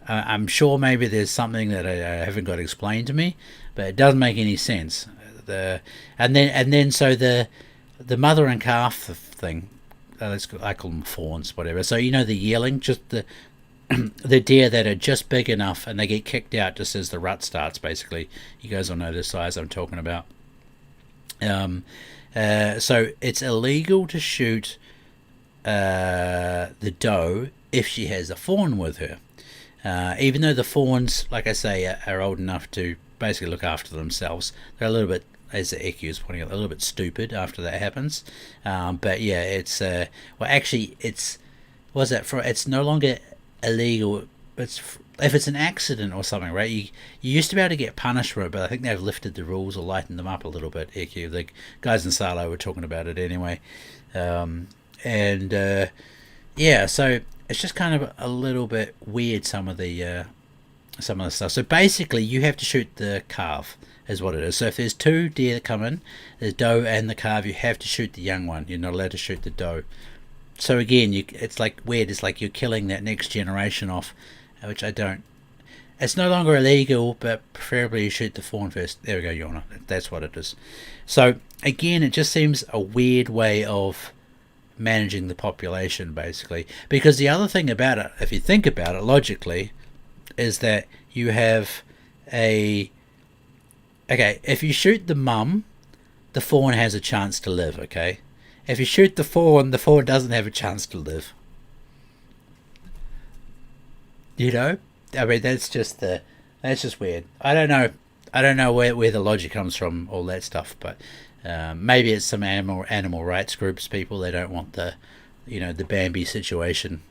I'm sure maybe there's something that I haven't got explained to me, but it doesn't make any sense. So the mother and calf thing, I call them fawns, whatever. So, you know, the yearling, just the deer that are just big enough and they get kicked out just as the rut starts, basically. You guys all know the size I'm talking about. So it's illegal to shoot the doe if she has a fawn with her. Even though the fawns, like I say, are old enough to basically look after themselves, they're a little bit, as the EQ is pointing out, a little bit stupid after that happens. But yeah, it's well, actually, it's was that for? It's no longer illegal. It's if it's an accident or something, right? You used to be able to get punished for it, but I think they've lifted the rules or lightened them up a little bit. EQ, the guys in Salo were talking about it anyway, yeah, so it's just kind of a little bit weird, some of the stuff. So basically, you have to shoot the calf, is what it is. So if there's two deer that come in, the doe and the calf, you have to shoot the young one. You're not allowed to shoot the doe. So again, it's like weird. It's like you're killing that next generation off, which I don't. It's no longer illegal, but preferably you shoot the fawn first. There we go, Yona. That's what it is. So again, it just seems a weird way of managing the population, basically. Because the other thing about it, if you think about it logically, is that you have if you shoot the mum, the fawn has a chance to live, okay? If you shoot the fawn doesn't have a chance to live. You know? I mean, that's just weird. I don't know where the logic comes from, all that stuff, but maybe it's some animal rights groups, people. They don't want the Bambi situation.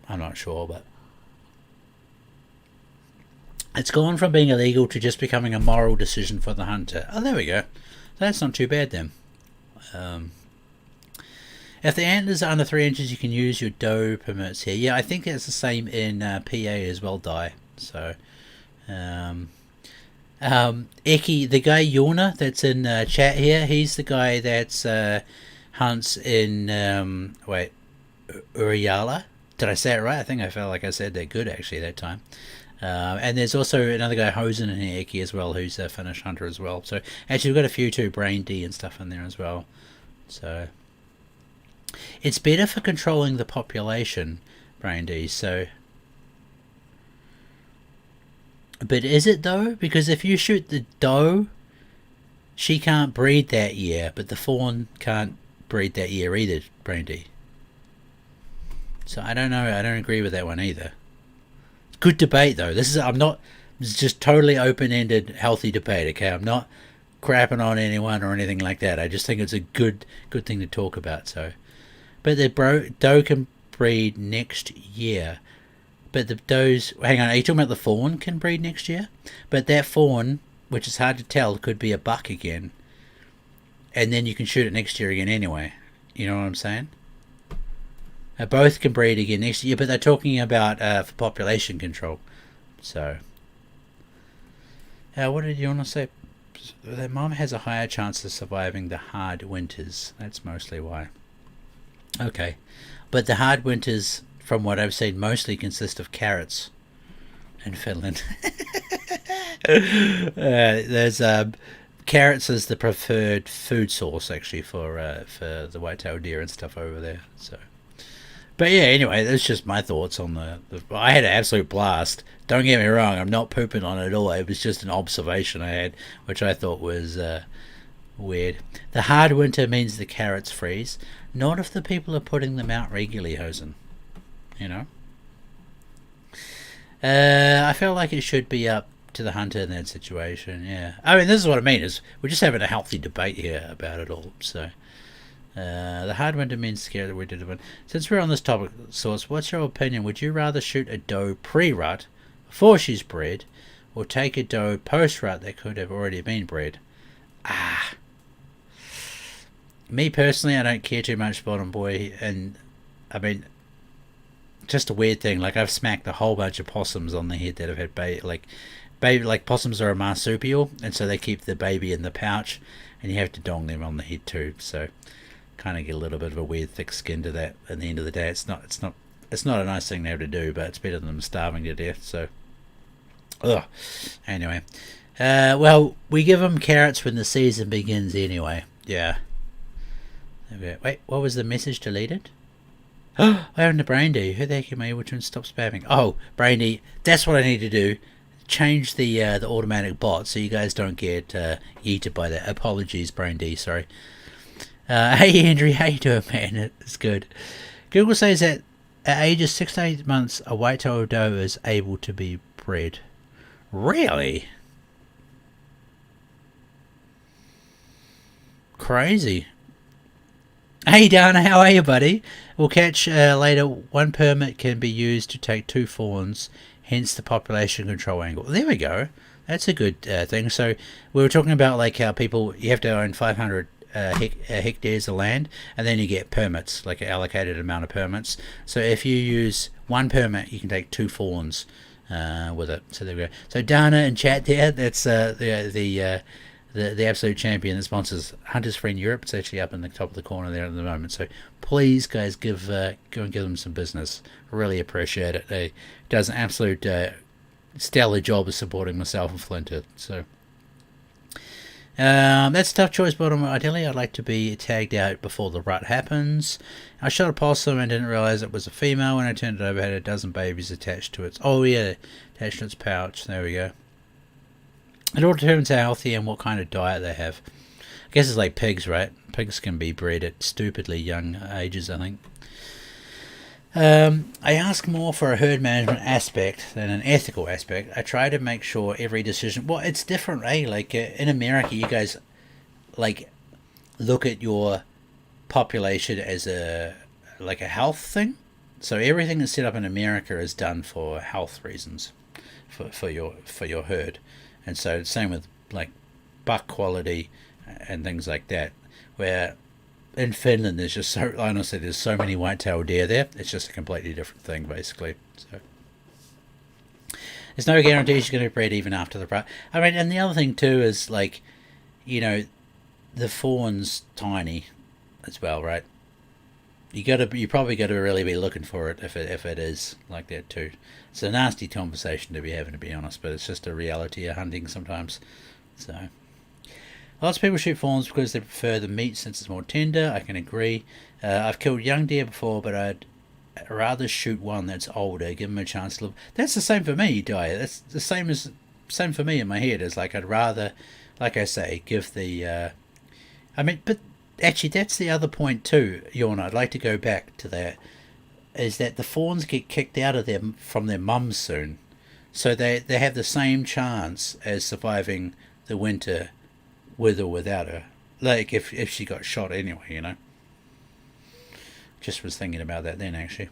I'm not sure, but it's gone from being illegal to just becoming a moral decision for the hunter. Oh, there we go. That's not too bad then. If the antlers are under 3 inches, you can use your doe permits here. Yeah, I think that's the same in PA as well, Di. So, Eki, the guy Yorna that's in chat here, he's the guy that's hunts in Uriala. Did I say it right? I think I felt like I said that good actually that time. And there's also another guy, Hosen, in here, Eki, as well, who's a Finnish hunter as well. So actually, we've got a few too, Brain D and stuff in there as well. So it's better for controlling the population, Brain D. So. But is it though? Because if you shoot the doe, she can't breed that year, but the fawn can't breed that year either, Brandy. So I don't know. I don't agree with that one either. Good debate though. It's just totally open-ended, healthy debate. Okay, I'm not crapping on anyone or anything like that. I just think it's a good thing to talk about. So, but the doe can breed next year. But the does, hang on, are you talking about the fawn can breed next year? But that fawn, which is hard to tell, could be a buck again. And then you can shoot it next year again anyway. You know what I'm saying? Both can breed again next year, but they're talking about for population control. So, what did you want to say? Their mom has a higher chance of surviving the hard winters. That's mostly why. Okay. But the hard winters, from what I've seen, mostly consist of carrots in Finland. There's carrots is the preferred food source actually for the whitetail deer and stuff over there. So, but yeah, anyway, that's just my thoughts on the. I had an absolute blast. Don't get me wrong, I'm not pooping on it at all. It was just an observation I had, which I thought was weird. The hard winter means the carrots freeze. Not if the people are putting them out regularly, Hosen. You know, I feel like it should be up to the hunter in that situation. Yeah, I mean, this is what I mean, is we're just having a healthy debate here about it all. So the hard winter means scary winter. Since we're on this topic, Source, what's your opinion? Would you rather shoot a doe pre-rut before she's bred, or take a doe post-rut that could have already been bred? Me personally, I don't care too much, Bottom Boy, and I mean, just a weird thing. Like, I've smacked a whole bunch of possums on the head that have had baby. Like possums are a marsupial, and so they keep the baby in the pouch, and you have to dong them on the head too. So, kind of get a little bit of a weird thick skin to that. At the end of the day, it's not a nice thing to have to do, but it's better than them starving to death. So, anyway, well, we give them carrots when the season begins. Anyway, yeah. Wait, what was the message deleted? I own the Brandy. Who the heck am I able to stop spamming? Oh, Brandy, that's what I need to do. change the automatic bot so you guys don't get eaten by that. Apologies, Brain D. Sorry. Hey Andrew, how you doing, man? It's good. Google says that at ages 6 to 8 months, a whitetail doe is able to be bred. Really? Crazy. Hey Dana, how are you, buddy? We'll catch later. 1 permit can be used to take 2 fawns, hence the population control angle. There we go. That's a good thing. So we were talking about like how people, you have to own 500 hectares of land, and then you get permits, like an allocated amount of permits. So if you use 1 permit, you can take 2 fawns with it. So there we go. So Dana in chat there, that's the absolute champion that sponsors Hunters Friend Europe. It's actually up in the top of the corner there at the moment. So please, guys, go and give them some business. Really appreciate it. They does an absolute stellar job of supporting myself and Flinter. So that's a tough choice, but ideally I'd like to be tagged out before the rut happens. I shot a possum and didn't realize it was a female. When I turned it over, it had a dozen babies attached to its attached to its pouch. There we go. It all determines how healthy and what kind of diet they have. I guess it's like pigs, right? Pigs can be bred at stupidly young ages, I think. I ask more for a herd management aspect than an ethical aspect. I try to make sure every decision... Well, it's different, eh? Like, in America, you guys, like, look at your population as a health thing. So everything that's set up in America is done for health reasons, for your herd. And so same with like buck quality and things like that, where in Finland there's just so, honestly, there's so many white-tailed deer there, it's just a completely different thing basically. So there's no guarantee she's going to be bred even after the rut. I mean, and the other thing too is like, you know, the fawn's tiny as well, right? You probably got to really be looking for it if it is like that too. It's a nasty conversation to be having, to be honest, but it's just a reality of hunting sometimes. So lots of people shoot fawns because they prefer the meat since it's more tender. I can agree. I've killed young deer before, but I'd rather shoot one that's older, give them a chance to live. That's the same for me, Dyer. That's the same for me in my head. It's like I'd rather, like I say, give the. I mean, but actually, that's the other point too, Yorna. I'd like to go back to that. Is that the fawns get kicked out of them from their mums soon, so they have the same chance as surviving the winter with or without her. Like if she got shot anyway, you know. Just was thinking about that then actually.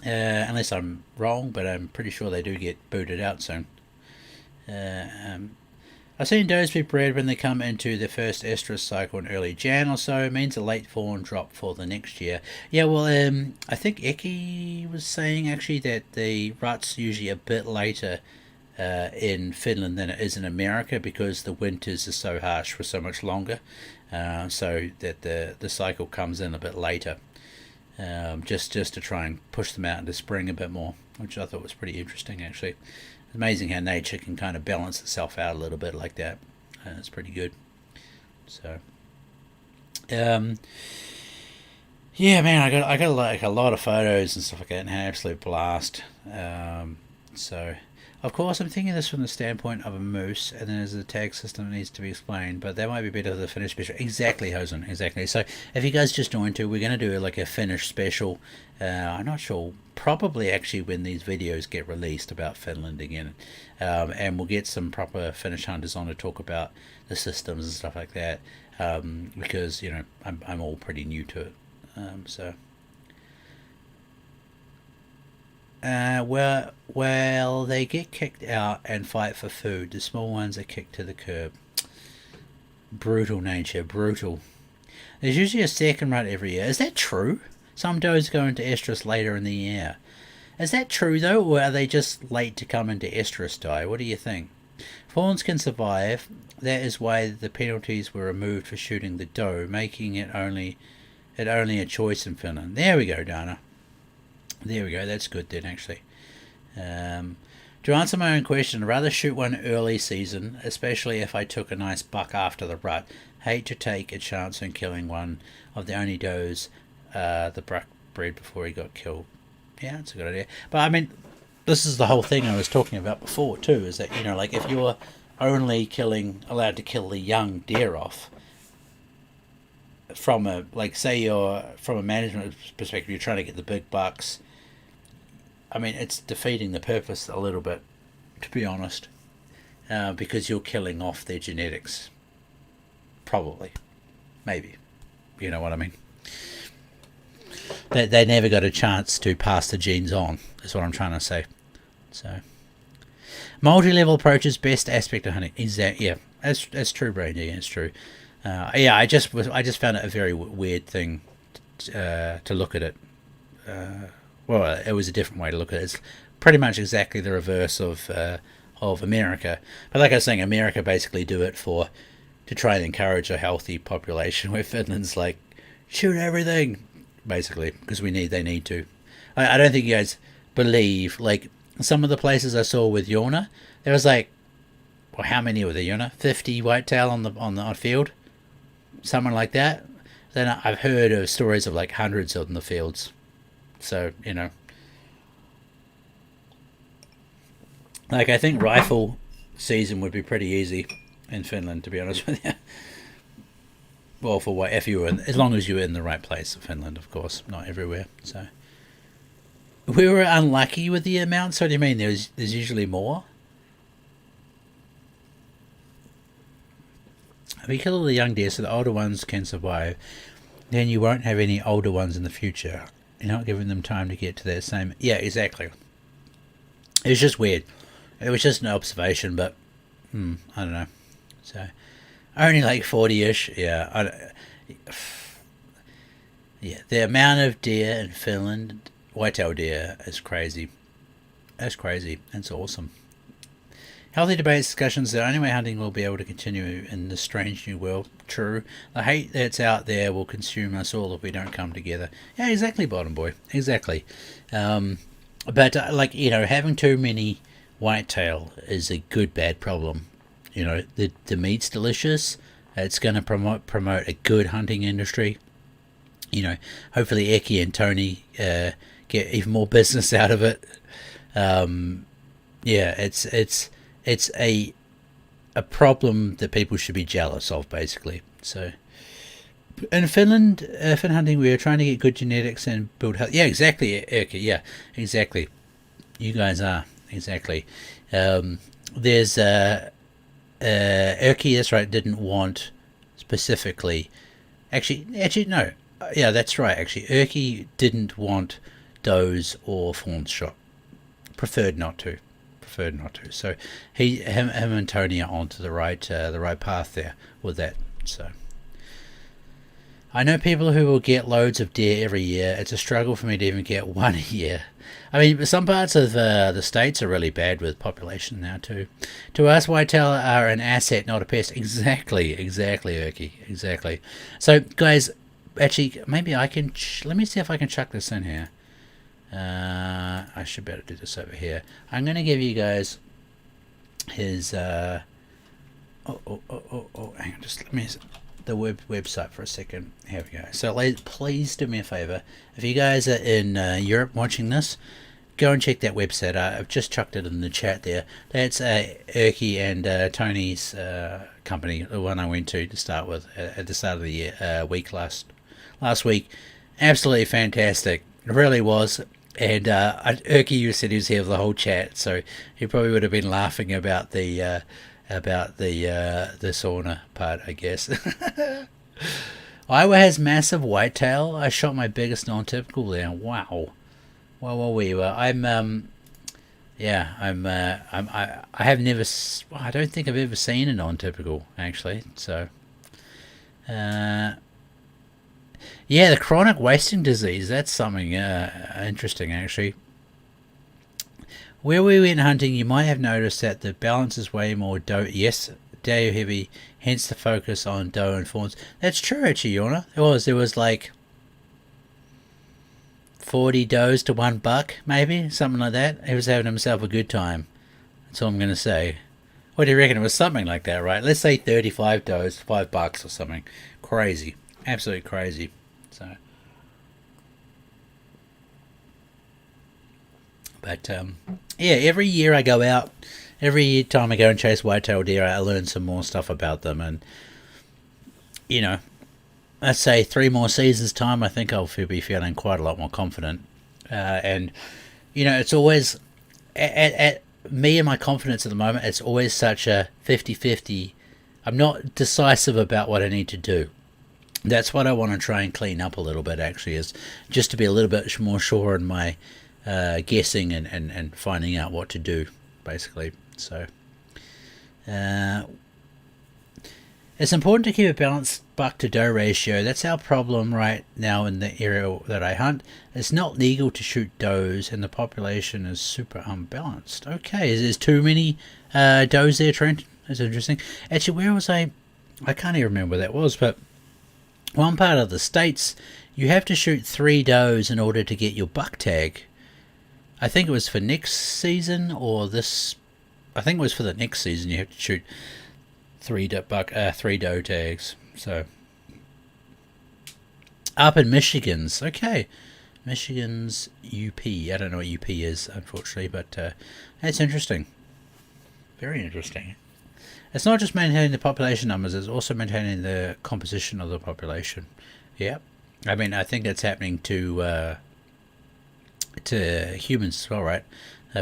Unless I'm wrong, but I'm pretty sure they do get booted out soon. I've seen does be bred when they come into their first estrus cycle in early Jan or so. It means a late fawn drop for the next year. Yeah, well, I think Eki was saying actually that the rut's usually a bit later in Finland than it is in America because the winters are so harsh for so much longer. So that the cycle comes in a bit later. Just to try and push them out into spring a bit more, which I thought was pretty interesting actually. Amazing how nature can kind of balance itself out a little bit like that. It's pretty good. So, yeah, man, I got like a lot of photos and stuff like that, and had an absolute blast. So, of course, I'm thinking this from the standpoint of a moose, and then there's a tag system that needs to be explained, but that might be better for the Finnish special. Exactly, Hosen, exactly. So, if you guys just joined to, we're going to do like a Finnish special. I'm not sure, probably actually when these videos get released about Finland again. And we'll get some proper Finnish hunters on to talk about the systems and stuff like that. Because, you know, I'm all pretty new to it. So... well, they get kicked out and fight for food. The small ones are kicked to the curb. Brutal nature, brutal. There's usually a second rut every year. Is that true? Some does go into estrus later in the year. Is that true though, or are they just late to come into estrus die? What do you think? Fawns can survive. That is why the penalties were removed for shooting the doe, making it only a choice in Finland. There we go, Dana. There we go, that's good then actually. To answer my own question, I'd rather shoot one early season, especially if I took a nice buck after the rut. Hate to take a chance on killing one of the only does the buck bred before he got killed. Yeah, that's a good idea. But I mean, this is the whole thing I was talking about before too. Is that like if you're only allowed to kill the young deer off from a say you're from a management perspective, you're trying to get the big bucks. I mean, it's defeating the purpose a little bit, to be honest, because you're killing off their genetics. Probably, maybe, you know what I mean. They never got a chance to pass the genes on. Is what I'm trying to say. So, multi-level approach is best aspect of hunting. Exactly. Yeah, that's true, Brady. It's true. Yeah, I just found it a very weird thing to look at it. Well, it was a different way to look at it. It's pretty much exactly the reverse of America. But like I was saying, America basically do it to try and encourage a healthy population, where Finland's like, shoot everything, basically, because they need to. I don't think you guys believe, like, some of the places I saw with Yona, there was like, well, how many were there, Yona? 50 whitetail on the field? Something like that. Then I've heard of stories of like hundreds in the fields. So, like, I think rifle season would be pretty easy in Finland, to be honest with you. Well, if you were as long as you were in the right place of Finland, of course, not everywhere. So we were unlucky with the amounts. What do you mean? There's usually more. If you kill all the young deer so the older ones can survive, then you won't have any older ones in the future. You're not giving them time to get to that same... Yeah, exactly. It was just weird. It was just an observation, but... I don't know. So, only like 40-ish. Yeah, yeah, the amount of deer in Finland, whitetail deer, is crazy. That's crazy. That's awesome. Healthy debates, discussions, the only way hunting will be able to continue in this strange new world. True. The hate that's out there will consume us all if we don't come together. Yeah, exactly, Bottom Boy. Exactly. But, having too many whitetail is a bad problem. The meat's delicious. It's going to promote a good hunting industry. Hopefully Eki and Tony get even more business out of it. Yeah, it's a problem that people should be jealous of, basically. So, in Finland, fin hunting, we are trying to get good genetics and build health. Yeah, exactly, Erky. Yeah, exactly. You guys are exactly. There's Erky. That's right. Didn't want specifically. Actually, no. Yeah, that's right. Actually, Erky didn't want does or fawns shot. Preferred not to. So him and Tony are onto the right path there with that. So I know people who will get loads of deer every year. It's a struggle for me to even get one a year. I mean, some parts of the states are really bad with population now too. To us, whitetail are an asset, not a pest. Exactly, Erky. Exactly. So, guys, actually, maybe I can. Let me see if I can chuck this in here. I should better do this over here. I'm going to give you guys his hang on, just let me the website for a second. Here we go. So please do me a favor, if you guys are in Europe watching this, go and check that website. I've just chucked it in the chat there. That's Erky and Tony's company, the one I went to start with at the start of the year, last week. Absolutely fantastic. It really was. And Erky, you said he was here for the whole chat, so he probably would have been laughing about the sauna part, I guess. Iowa has massive whitetail. I shot my biggest non-typical there. Wow. Well, I have never. I don't think I've ever seen a non-typical, actually. So, yeah, the chronic wasting disease, that's something interesting, actually. Where we went hunting, you might have noticed that the balance is way more doe. Yes, doe heavy, hence the focus on doe and fawns. That's true, actually, Yona. There was like 40 does to 1 buck, maybe, something like that. He was having himself a good time. That's all I'm going to say. What do you reckon? It was something like that, right? Let's say 35 does, $5 or something. Crazy. Absolutely crazy. So, But yeah, every year I go out, every time I go and chase whitetail deer, I learn some more stuff about them. And you know, let's say 3 more seasons time, I think I'll be feeling quite a lot more confident. And you know, it's always at me and my confidence at the moment, it's always such a 50-50. I'm not decisive about what I need to do. That's what I want to try and clean up a little bit, actually, is just to be a little bit more sure in my guessing and finding out what to do, basically. So it's important to keep a balanced buck to doe ratio. That's our problem right now in the area that I hunt. It's not legal to shoot does, and the population is super unbalanced. Okay, there's too many does there, Trent? That's interesting. Actually, where was I? I can't even remember where that was, but one part of the States, you have to shoot 3 does in order to get your buck tag. I think it was for next season or this. I think it was for the next season. You have to shoot 3 doe tags. So up in Michigan's, okay, Michigan's UP. I don't know what UP is, unfortunately, but that's interesting. Very interesting. It's not just maintaining the population numbers; it's also maintaining the composition of the population. Yeah, I mean, I think that's happening to humans as well, right?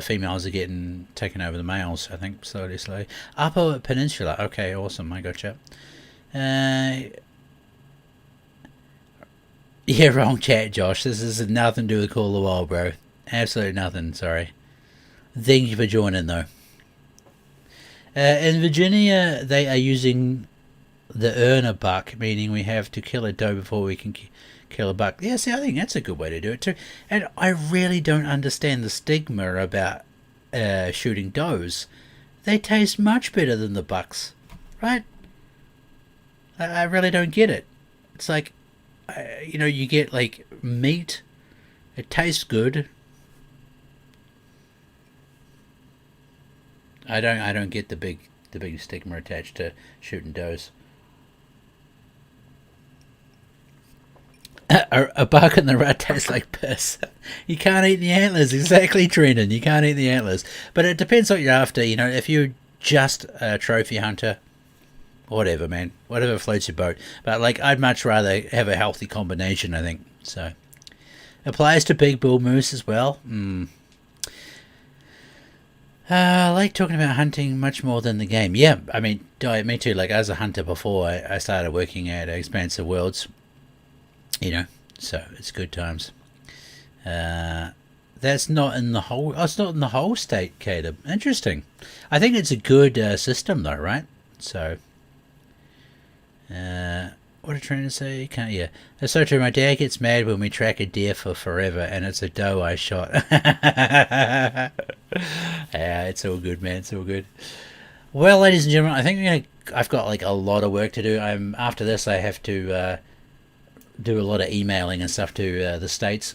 Females are getting taken over the males, I think, slowly. Upper Peninsula. Okay, awesome. I gotcha. Yeah, wrong chat, Josh. This is nothing to do with Call of the Wild, bro. Absolutely nothing. Sorry. Thank you for joining, though. In Virginia, they are using the earner buck, meaning we have to kill a doe before we can kill a buck. Yeah, see, I think that's a good way to do it too. And I really don't understand the stigma about shooting does. They taste much better than the bucks, right? I really don't get it. It's like, you know, you get like meat. It tastes good. I don't get the big stigma attached to shooting does. A buck in the rut tastes like piss. You can't eat the antlers. Exactly, Trenton. You can't eat the antlers. But it depends what you're after. You know, if you're just a trophy hunter, whatever, man. Whatever floats your boat. But, like, I'd much rather have a healthy combination, I think. So, applies to big bull moose as well. I like talking about hunting much more than the game. Yeah, I mean, me too. Like, as a hunter before, I started working at Expansive Worlds. You know, so it's good times. That's not in the whole. Oh, it's not in the whole state, Caleb. Interesting. I think it's a good system, though, right? So, what are you trying to say? Can't. Yeah, that's so true. My dad gets mad when we track a deer for forever, and it's a doe I shot. Yeah, it's all good, man. It's all good. Well, ladies and gentlemen, I think I've got like a lot of work to do. After this, I have to do a lot of emailing and stuff to the States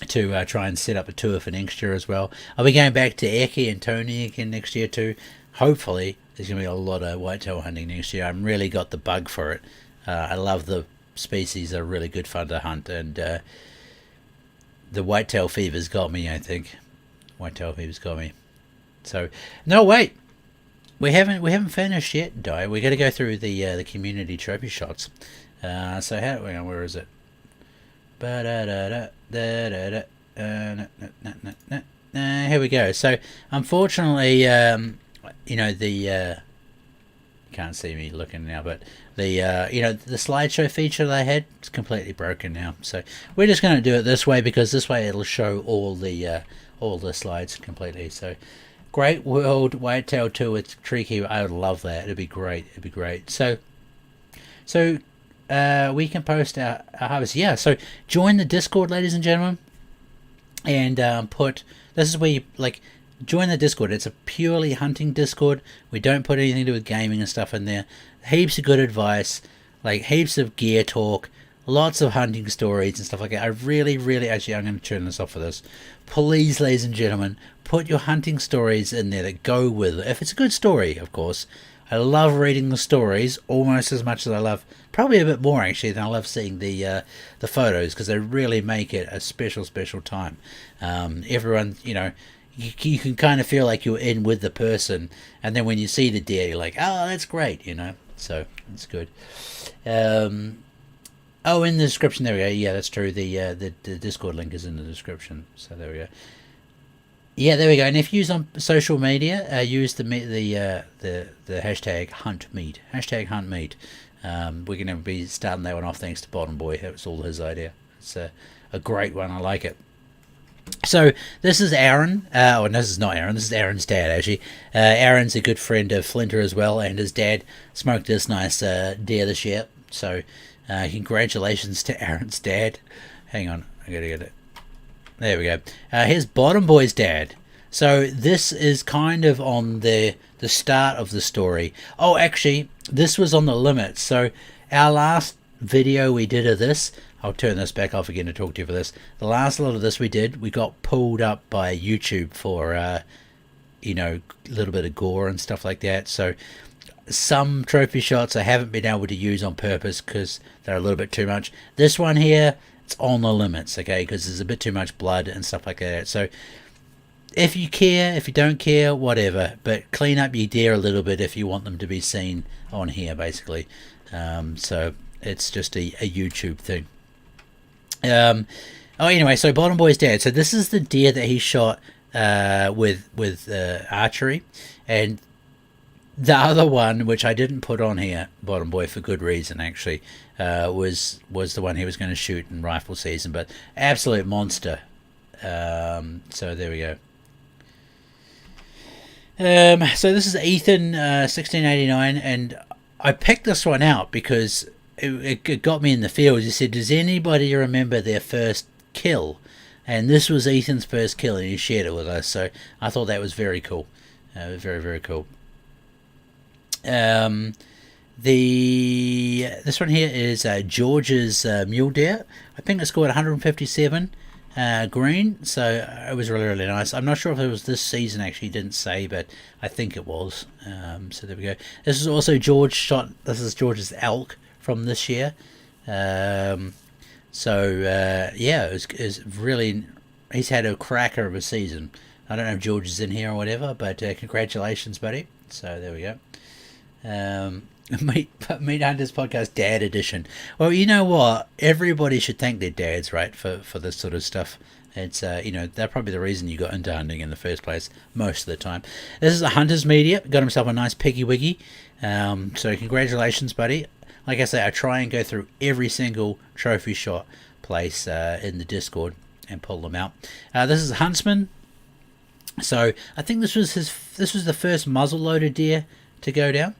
to try and set up a tour for next year as well. I'll be going back to Eki and Tony again next year too. Hopefully there's going to be a lot of whitetail hunting next year. I've really got the bug for it. I love the species. They're really good fun to hunt, and the whitetail fever's got me, I think. Whitetail fever's got me. So, no, wait. We haven't finished yet, Di. We got to go through the community trophy shots. So where is it? Here we go. So unfortunately, you know, you can't see me looking now, but the you know, the slideshow feature that I had is completely broken now. So we're just going to do it this way, because this way it'll show all the slides completely. So Great World Whitetail Tour with Tree Keeper. I would love that. It'd be great. It'd be great. So we can post our harvest. Yeah, so join the Discord, ladies and gentlemen, and this is where you, like, join the Discord. It's a purely hunting Discord. We don't put anything to do with gaming and stuff in there. Heaps of good advice, like heaps of gear talk, lots of hunting stories and stuff like that. I really, actually, I'm going to turn this off for this. Please, ladies and gentlemen, put your hunting stories in there that go with it. If it's a good story, of course. I love reading the stories almost as much as I love, probably a bit more actually, than I love seeing the photos, because they really make it a special time. Everyone, you can kind of feel like you're in with the person, and then when you see the deer, you're like, oh, that's great, so it's good. Oh, in the description, there we go. Yeah, that's true. The Discord link is in the description, so there we go. Yeah, there we go. And if you use on social media, use the hashtag huntmeat. Hashtag huntmeat. We're going to be starting that one off thanks to Bottom Boy. That was all his idea. It's a great one. I like it. So this is Aaron. No, this is not Aaron. This is Aaron's dad, actually. Aaron's a good friend of Flinter as well, and his dad smoked this nice deer this year. So congratulations to Aaron's dad. Hang on, I gotta get it. There we go. Here's Bottom Boy's dad. So this is kind of on the start of the story. Oh, actually, this was on the limits. So our last video we did of this, I'll turn this back off again to talk to you for this. The last lot of this we did, we got pulled up by YouTube for, a little bit of gore and stuff like that. So some trophy shots I haven't been able to use on purpose because they're a little bit too much. This one here, it's on the limits, okay, because there's a bit too much blood and stuff like that. So if you care, if you don't care, whatever, but clean up your deer a little bit if you want them to be seen on here, basically. So it's just a YouTube thing. Anyway, so Bottom Boy's dad. So this is the deer that he shot with archery, and the other one, which I didn't put on here, Bottom Boy, for good reason, actually, was the one he was going to shoot in rifle season, but absolute monster. So there we go. So this is Ethan, 1689, and I picked this one out because it got me in the field. He said, does anybody remember their first kill? And this was Ethan's first kill, and he shared it with us, so I thought that was very cool. Very, very cool. This one here is George's mule deer. I think it scored 157 green, so it was really, really nice. I'm not sure if it was this season, actually, didn't say, but I think it was. So there we go. This is also George shot. This is George's elk from this year. Yeah, it was really. He's had a cracker of a season. I don't know if George is in here or whatever, but congratulations, buddy. So there we go. Meat Hunters Podcast Dad Edition. Well, you know what? Everybody should thank their dads, right, for this sort of stuff. It's they're probably the reason you got into hunting in the first place most of the time. This is a Hunter's Media. Got himself a nice piggy wiggy. So congratulations, buddy. Like I say, I try and go through every single trophy shot place in the Discord and pull them out. This is a Huntsman. So I think this was the first muzzle-loaded deer to go down.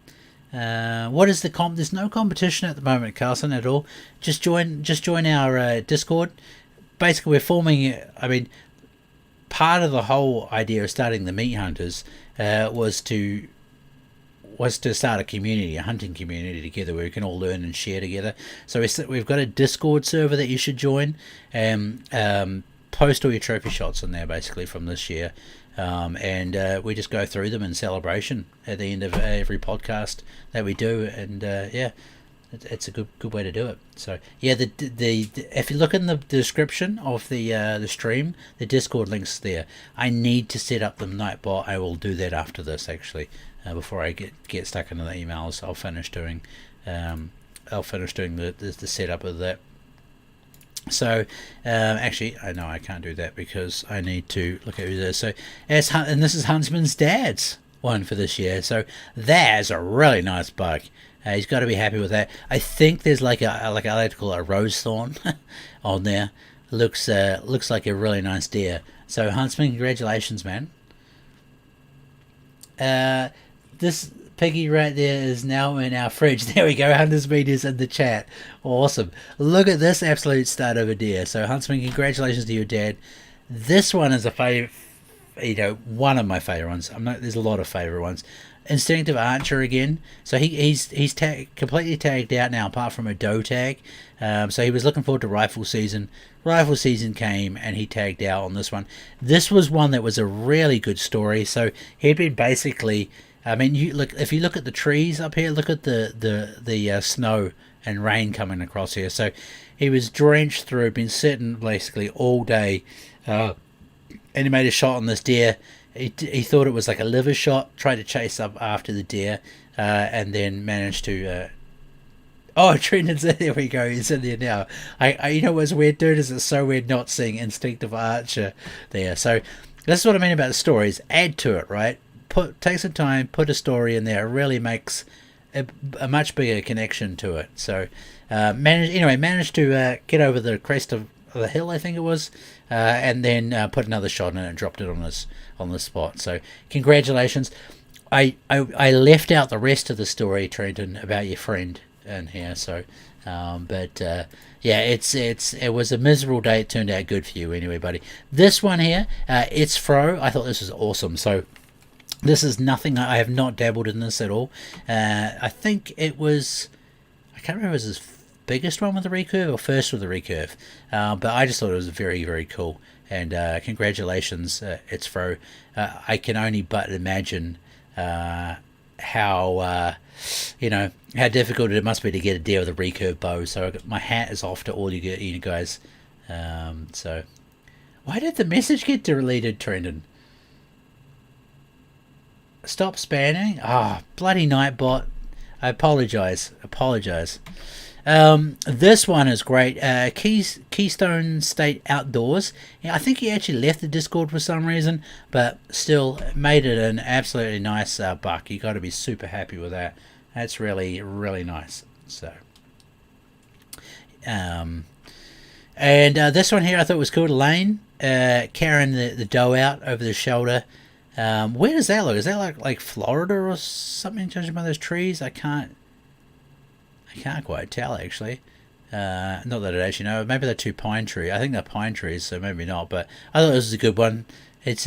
What is the comp? There's no competition at the moment, Carlson, at all. Just join our Discord. Basically, we're forming. I mean, part of the whole idea of starting the Meat Hunters was to start a community, a hunting community together, where we can all learn and share together. So we've got a Discord server that you should join, and post all your trophy shots in there, basically, from this year. And we just go through them in celebration at the end of every podcast that we do, and it's a good way to do it. So yeah, the if you look in the description of the stream, the Discord link's there. I need to set up the Nightbot. I will do that after this, actually, before I get stuck into the emails. I'll finish doing the setup of that. So actually, I know I can't do that because I need to look at who this is. So and this is Huntsman's dad's one for this year. So that's a really nice buck. He's got to be happy with that. I think there's like I like to call it a rose thorn on there. Looks like a really nice deer. So Huntsman, congratulations, man. This piggy right there is now in our fridge. There we go. Hunter's Media's in the chat. Awesome. Look at this absolute stud of a deer. So Huntsman, congratulations to your dad. This one is one of my favorite ones. There's a lot of favorite ones. Instinctive Archer again. So he's completely tagged out now, apart from a doe tag. So he was looking forward to rifle season. Rifle season came and he tagged out on this one. This was one that was a really good story. So he'd been basically I mean, you look if you look at the trees up here, look at the snow and rain coming across here. So he was drenched through, been sitting basically all day, and he made a shot on this deer. He thought it was like a liver shot, tried to chase up after the deer, and then managed to. Oh, Trenton's in there. We go. He's in there now. You know what's weird, dude? Is it's so weird not seeing Instinctive Archer there. So this is what I mean about the stories. Add to it, right? Take some time, put a story in there. It really makes a much bigger connection to it. So managed to get over the crest of the hill, I think it was, and then put another shot in it and dropped it on the spot. So congratulations. I left out the rest of the story, Trenton, about your friend in here. So yeah, it was a miserable day. It turned out good for you anyway, buddy. This one here, it's Fro. I thought this was awesome. So this is nothing. I have not dabbled in this at all. I think it was, I can't remember if it was his biggest one with the recurve or first with the recurve, but I just thought it was very, very cool. And congratulations, it's Fro. I can only but imagine how how difficult it must be to get a deer with a recurve bow. So my hat is off to all you guys. So why did the message get deleted, Trenton? Stop spamming. Bloody Nightbot. I apologize. This one is great. Keystone State Outdoors. Yeah, I think he actually left the Discord for some reason, but still made it an absolutely nice buck. You got to be super happy with that. That's really, really nice. So, and this one here I thought was cool. Lane carrying the doe out over the shoulder. Where does that look? Is that like Florida or something? Judging by those trees, I can't quite tell actually. Not that I actually know. Maybe they're two pine trees. I think they're pine trees, so maybe not. But I thought this was a good one. It's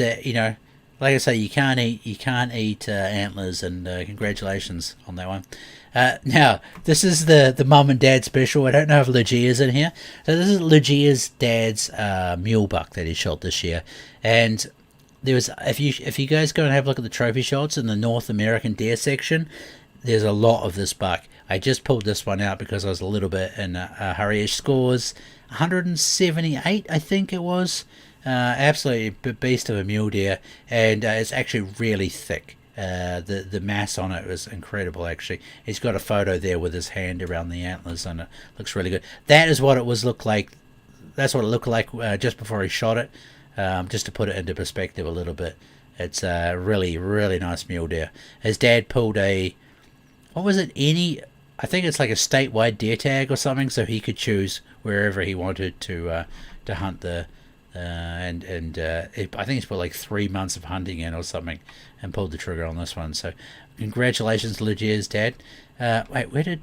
like I say, you can't eat antlers, and congratulations on that one. Now this is the mum and dad special. I don't know if Lugia's in here. So this is Lugia's dad's mule buck that he shot this year, and there was if you guys go and have a look at the trophy shots in the North American deer section, there's a lot of this buck. I just pulled this one out because I was a little bit in a hurry. It scores 178, I think it was. Absolutely beast of a mule deer, and it's actually really thick. The mass on it was incredible. Actually, he's got a photo there with his hand around the antlers, and it looks really good. That is what it looked like. That's what it looked like just before he shot it. Just to put it into perspective a little bit, it's a really, really nice mule deer. His dad pulled I think it's like a statewide deer tag or something, so he could choose wherever he wanted to hunt the. I think he's put like 3 months of hunting in or something, and pulled the trigger on this one. So, congratulations to Lugia's dad. Maybe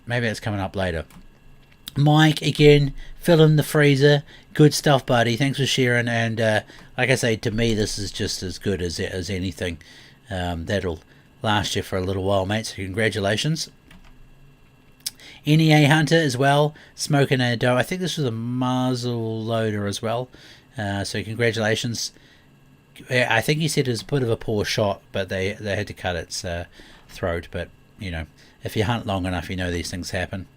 it's coming up later. Mike, again, fill in the freezer. Good stuff, buddy. Thanks for sharing. And like I say, to me, this is just as good as anything. That'll last you for a little while, mate. So congratulations. NEA Hunter as well, smoking a doe. I think this was a muzzle loader as well. So congratulations. I think he said it was a bit of a poor shot, but they had to cut its throat. But if you hunt long enough, these things happen.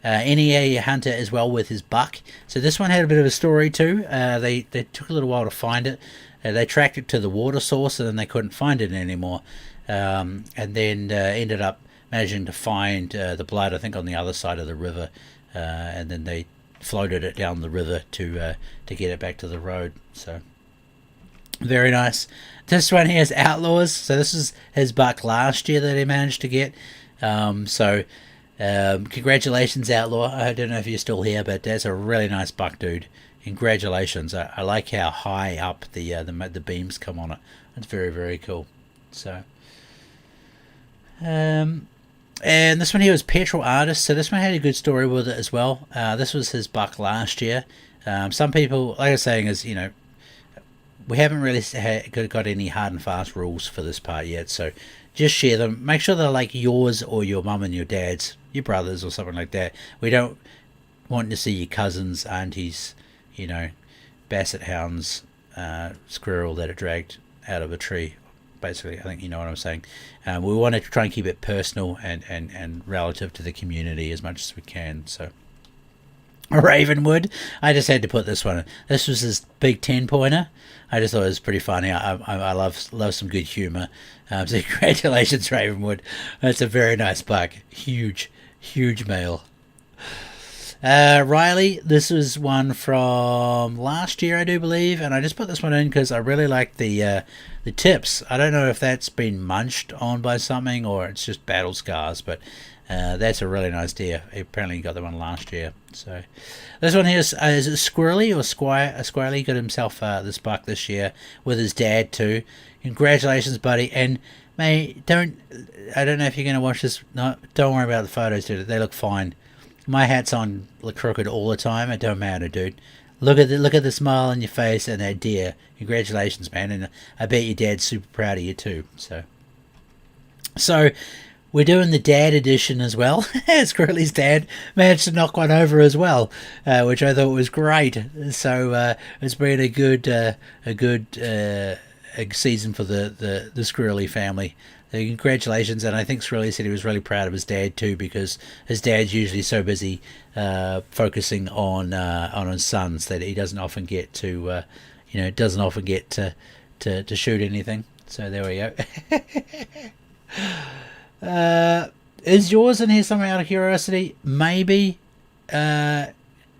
NEA Hunter as well with his buck. So this one had a bit of a story too. They took a little while to find it. They tracked it to the water source, and then they couldn't find it anymore. And then ended up managing to find the blood, I think, on the other side of the river. And then they floated it down the river to get it back to the road. So very nice. This one here is Outlaws. So this is his buck last year that he managed to get. Congratulations, Outlaw. I don't know if you're still here, but that's a really nice buck, dude. Congratulations. I like how high up the beams come on it. That's very, very cool. So, and this one here was Petrol Artist. So this one had a good story with it as well. This was his buck last year. Some people, like I was saying, is we haven't really got any hard and fast rules for this part yet. So just share them. Make sure they're like yours or your mum and your dad's, your brothers or something like that. We don't want to see your cousins, aunties, basset hounds, squirrel that are dragged out of a tree basically. I think you know what I'm saying. We want to try and keep it personal and relative to the community as much as we can. So Ravenwood, I just had to put this one in. This was his big 10-pointer. I just thought it was pretty funny. I love some good humor. So congratulations, Ravenwood. That's a very nice buck. Huge male. Riley, this was one from last year, I do believe, and I just put this one in because I really like the tips. I don't know if that's been munched on by something or it's just battle scars, but that's a really nice deer. Apparently you got the one last year. So this one here is it Squirrely or Squirrely? Got himself this buck this year with his dad too. Congratulations, buddy. And mate, I don't know if you're going to watch this. No, don't worry about the photos, dude. They look fine. My hat's on crooked all the time. It don't matter, dude. Look at the smile on your face and that deer. Congratulations, man. And I bet your dad's super proud of you too. So we're doing the dad edition as well. Squirrely's dad managed to knock one over as well, which I thought was great. So it's been a good season for the Squirrely family. Congratulations, and I think Squirrely said he was really proud of his dad too, because his dad's usually so busy focusing on his sons that he doesn't often get to to shoot anything. So there we go. Is yours in here somewhere out of curiosity? Maybe.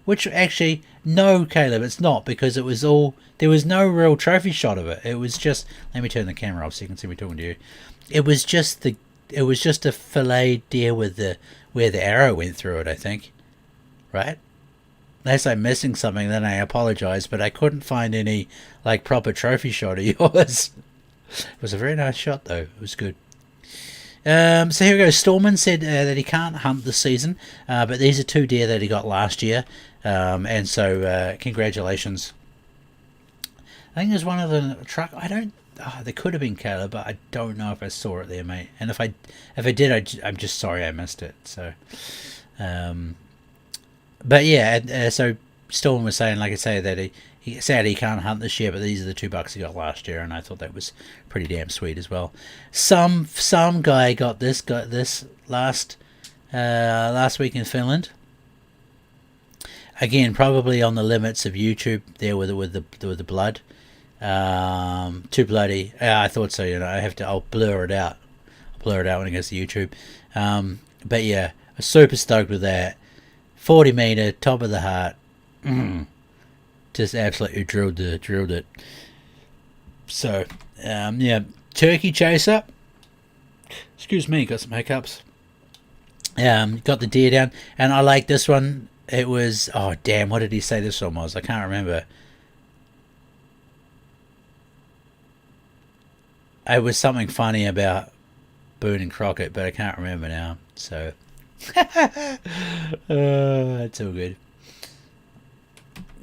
Which actually, no, Caleb, it's not, because it was there was no real trophy shot of it. It was just, let me turn the camera off so you can see me talking to you. It was just a fillet deer with where the arrow went through it, I think. Right? Unless I'm missing something, then I apologize, but I couldn't find any like proper trophy shot of yours. It was a very nice shot though. It was good. So here we go. Storman said that he can't hunt this season, but these are 2 deer that he got last year, and so congratulations. I think there's one of the truck. There could have been Caleb, but I don't know if I saw it there, mate. And if I did, I'm just sorry I missed it. So, but yeah. So Storman was saying, like I say, that he said he can't hunt this year, but these are the 2 bucks he got last year, and I thought that was pretty damn sweet as well. Some guy got this last week in Finland. Again, probably on the limits of YouTube there with the blood. Too bloody. I thought so. I'll blur it out. When it goes to YouTube. But yeah, I'm super stoked with that. 40 meter, top of the heart. Just absolutely drilled it. So, yeah, turkey chaser. Excuse me, got some hiccups. Got the deer down, and I like this one. It was, oh damn, what did he say this one was? I can't remember. It was something funny about Boone and Crockett, but I can't remember now. So, that's all good.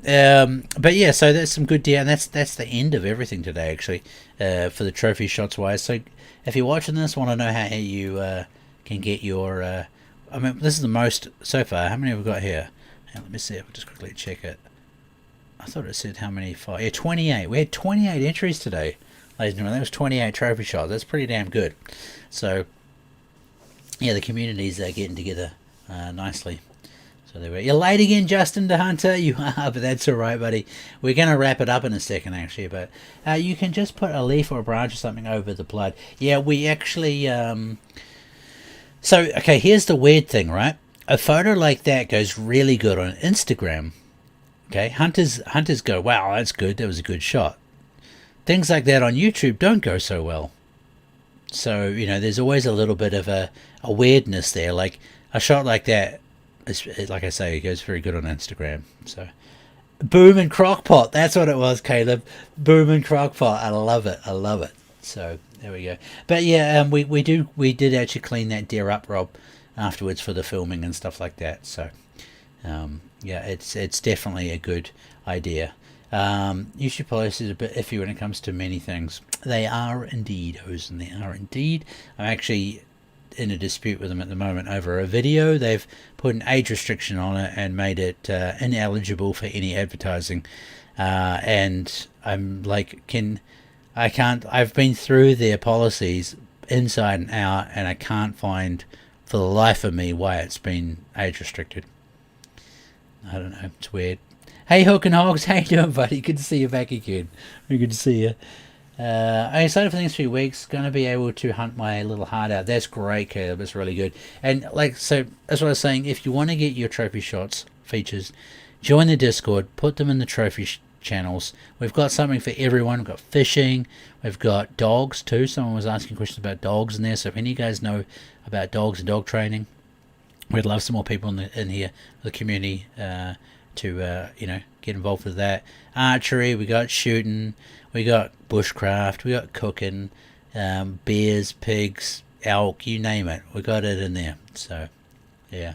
But yeah, so that's some good deer, and that's the end of everything today, actually, for the trophy shots wise. So, if you're watching this, want to know how you can get your. I mean, this is the most so far. How many have we got here? Let me see. I'll just quickly check it. I thought it said how many. Yeah, 28. We had 28 entries today. Ladies and gentlemen, that was 28 trophy shots. That's pretty damn good. So, yeah, the community's getting together nicely. So there we go. You're late again, Justin the Hunter. You are, but that's all right, buddy. We're going to wrap it up in a second, actually. But you can just put a leaf or a branch or something over the blood. Yeah, we actually... So, okay, here's the weird thing, right? A photo like that goes really good on Instagram. Okay, hunters go, wow, that's good. That was a good shot. Things like that on YouTube don't go so well. So, there's always a little bit of a weirdness there. Like, a shot like that, like I say, it goes very good on Instagram. So, Boom and Crockpot, that's what it was, Caleb. Boom and Crockpot, I love it. So, there we go. But yeah, we did actually clean that deer up, Rob, afterwards for the filming and stuff like that. So, yeah, it's definitely a good idea. You should police is a bit iffy when it comes to many things. They are indeed, Hosen. They are indeed. I'm actually in a dispute with them at the moment over a video. They've put an age restriction on it and made it ineligible for any advertising. And I'm like, I can't. I've been through their policies inside and out, and I can't find for the life of me why it's been age restricted. I don't know. It's weird. Hey, Hook and Hogs, how you doing, buddy? Good to see you back again. Very good to see you. I'm excited for the next few weeks. Going to be able to hunt my little heart out. That's great, Caleb. That's really good. And so that's what I was saying. If you want to get your trophy shots features, join the Discord. Put them in the trophy channels. We've got something for everyone. We've got fishing. We've got dogs too. Someone was asking questions about dogs in there. So if any of you guys know about dogs and dog training, we'd love some more people in here, the community, to get involved with that. Archery. We got shooting. We got bushcraft, we got cooking, bears, pigs, elk, you name it. We got it in there. So, yeah.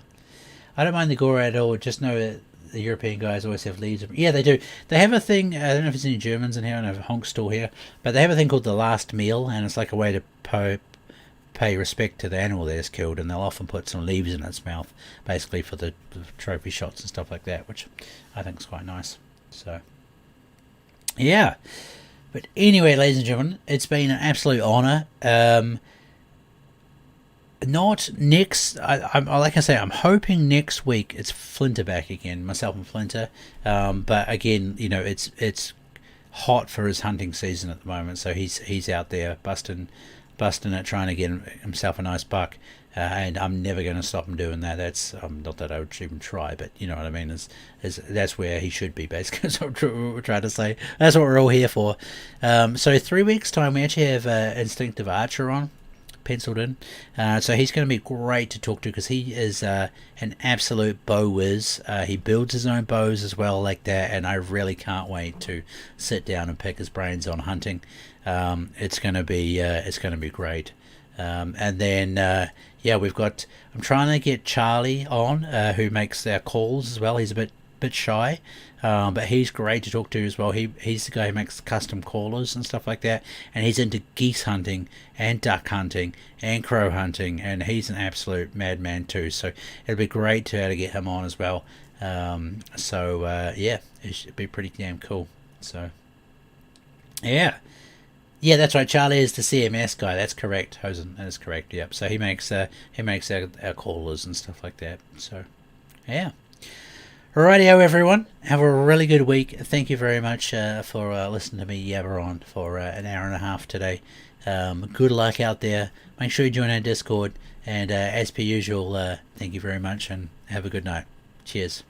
I don't mind the gore at all. Just know that the European guys always have leaves. Yeah, they do. They have a thing, I don't know if there's any Germans in here, I don't know if Honk's still here, but they have a thing called the last meal, and it's like a way to pay respect to the animal that is killed, and they'll often put some leaves in its mouth, basically for the trophy shots and stuff like that, which I think is quite nice. So, yeah. But anyway, ladies and gentlemen, it's been an absolute honour. Not next. Like I say, I'm hoping next week it's Flinter back again, myself and Flinter. But again, it's hot for his hunting season at the moment, so he's out there busting it, trying to get himself a nice buck. And I'm never going to stop him doing that. That's not that I would even try, but you know what I mean. Is that's where he should be, basically. That's what we're trying to say. That's what we're all here for. So 3 weeks time, we actually have Instinctive Archer on, penciled in. So he's going to be great to talk to because he is an absolute bow whiz. He builds his own bows as well, like that, and I really can't wait to sit down and pick his brains on hunting. It's going to be great. And then we've got. I'm trying to get Charlie on, who makes our calls as well. He's a bit shy, but he's great to talk to as well. He's the guy who makes custom callers and stuff like that, and he's into geese hunting and duck hunting and crow hunting, and he's an absolute madman too. So it'll be great to be able to get him on as well. It should be pretty damn cool. So yeah. Yeah, that's right. Charlie is the CMS guy. That's correct, Hosen. That is correct. Yep. So he makes our callers and stuff like that. So, yeah. Rightio, everyone. Have a really good week. Thank you very much for listening to me yabber on for an hour and a half today. Good luck out there. Make sure you join our Discord. And as per usual, thank you very much and have a good night. Cheers.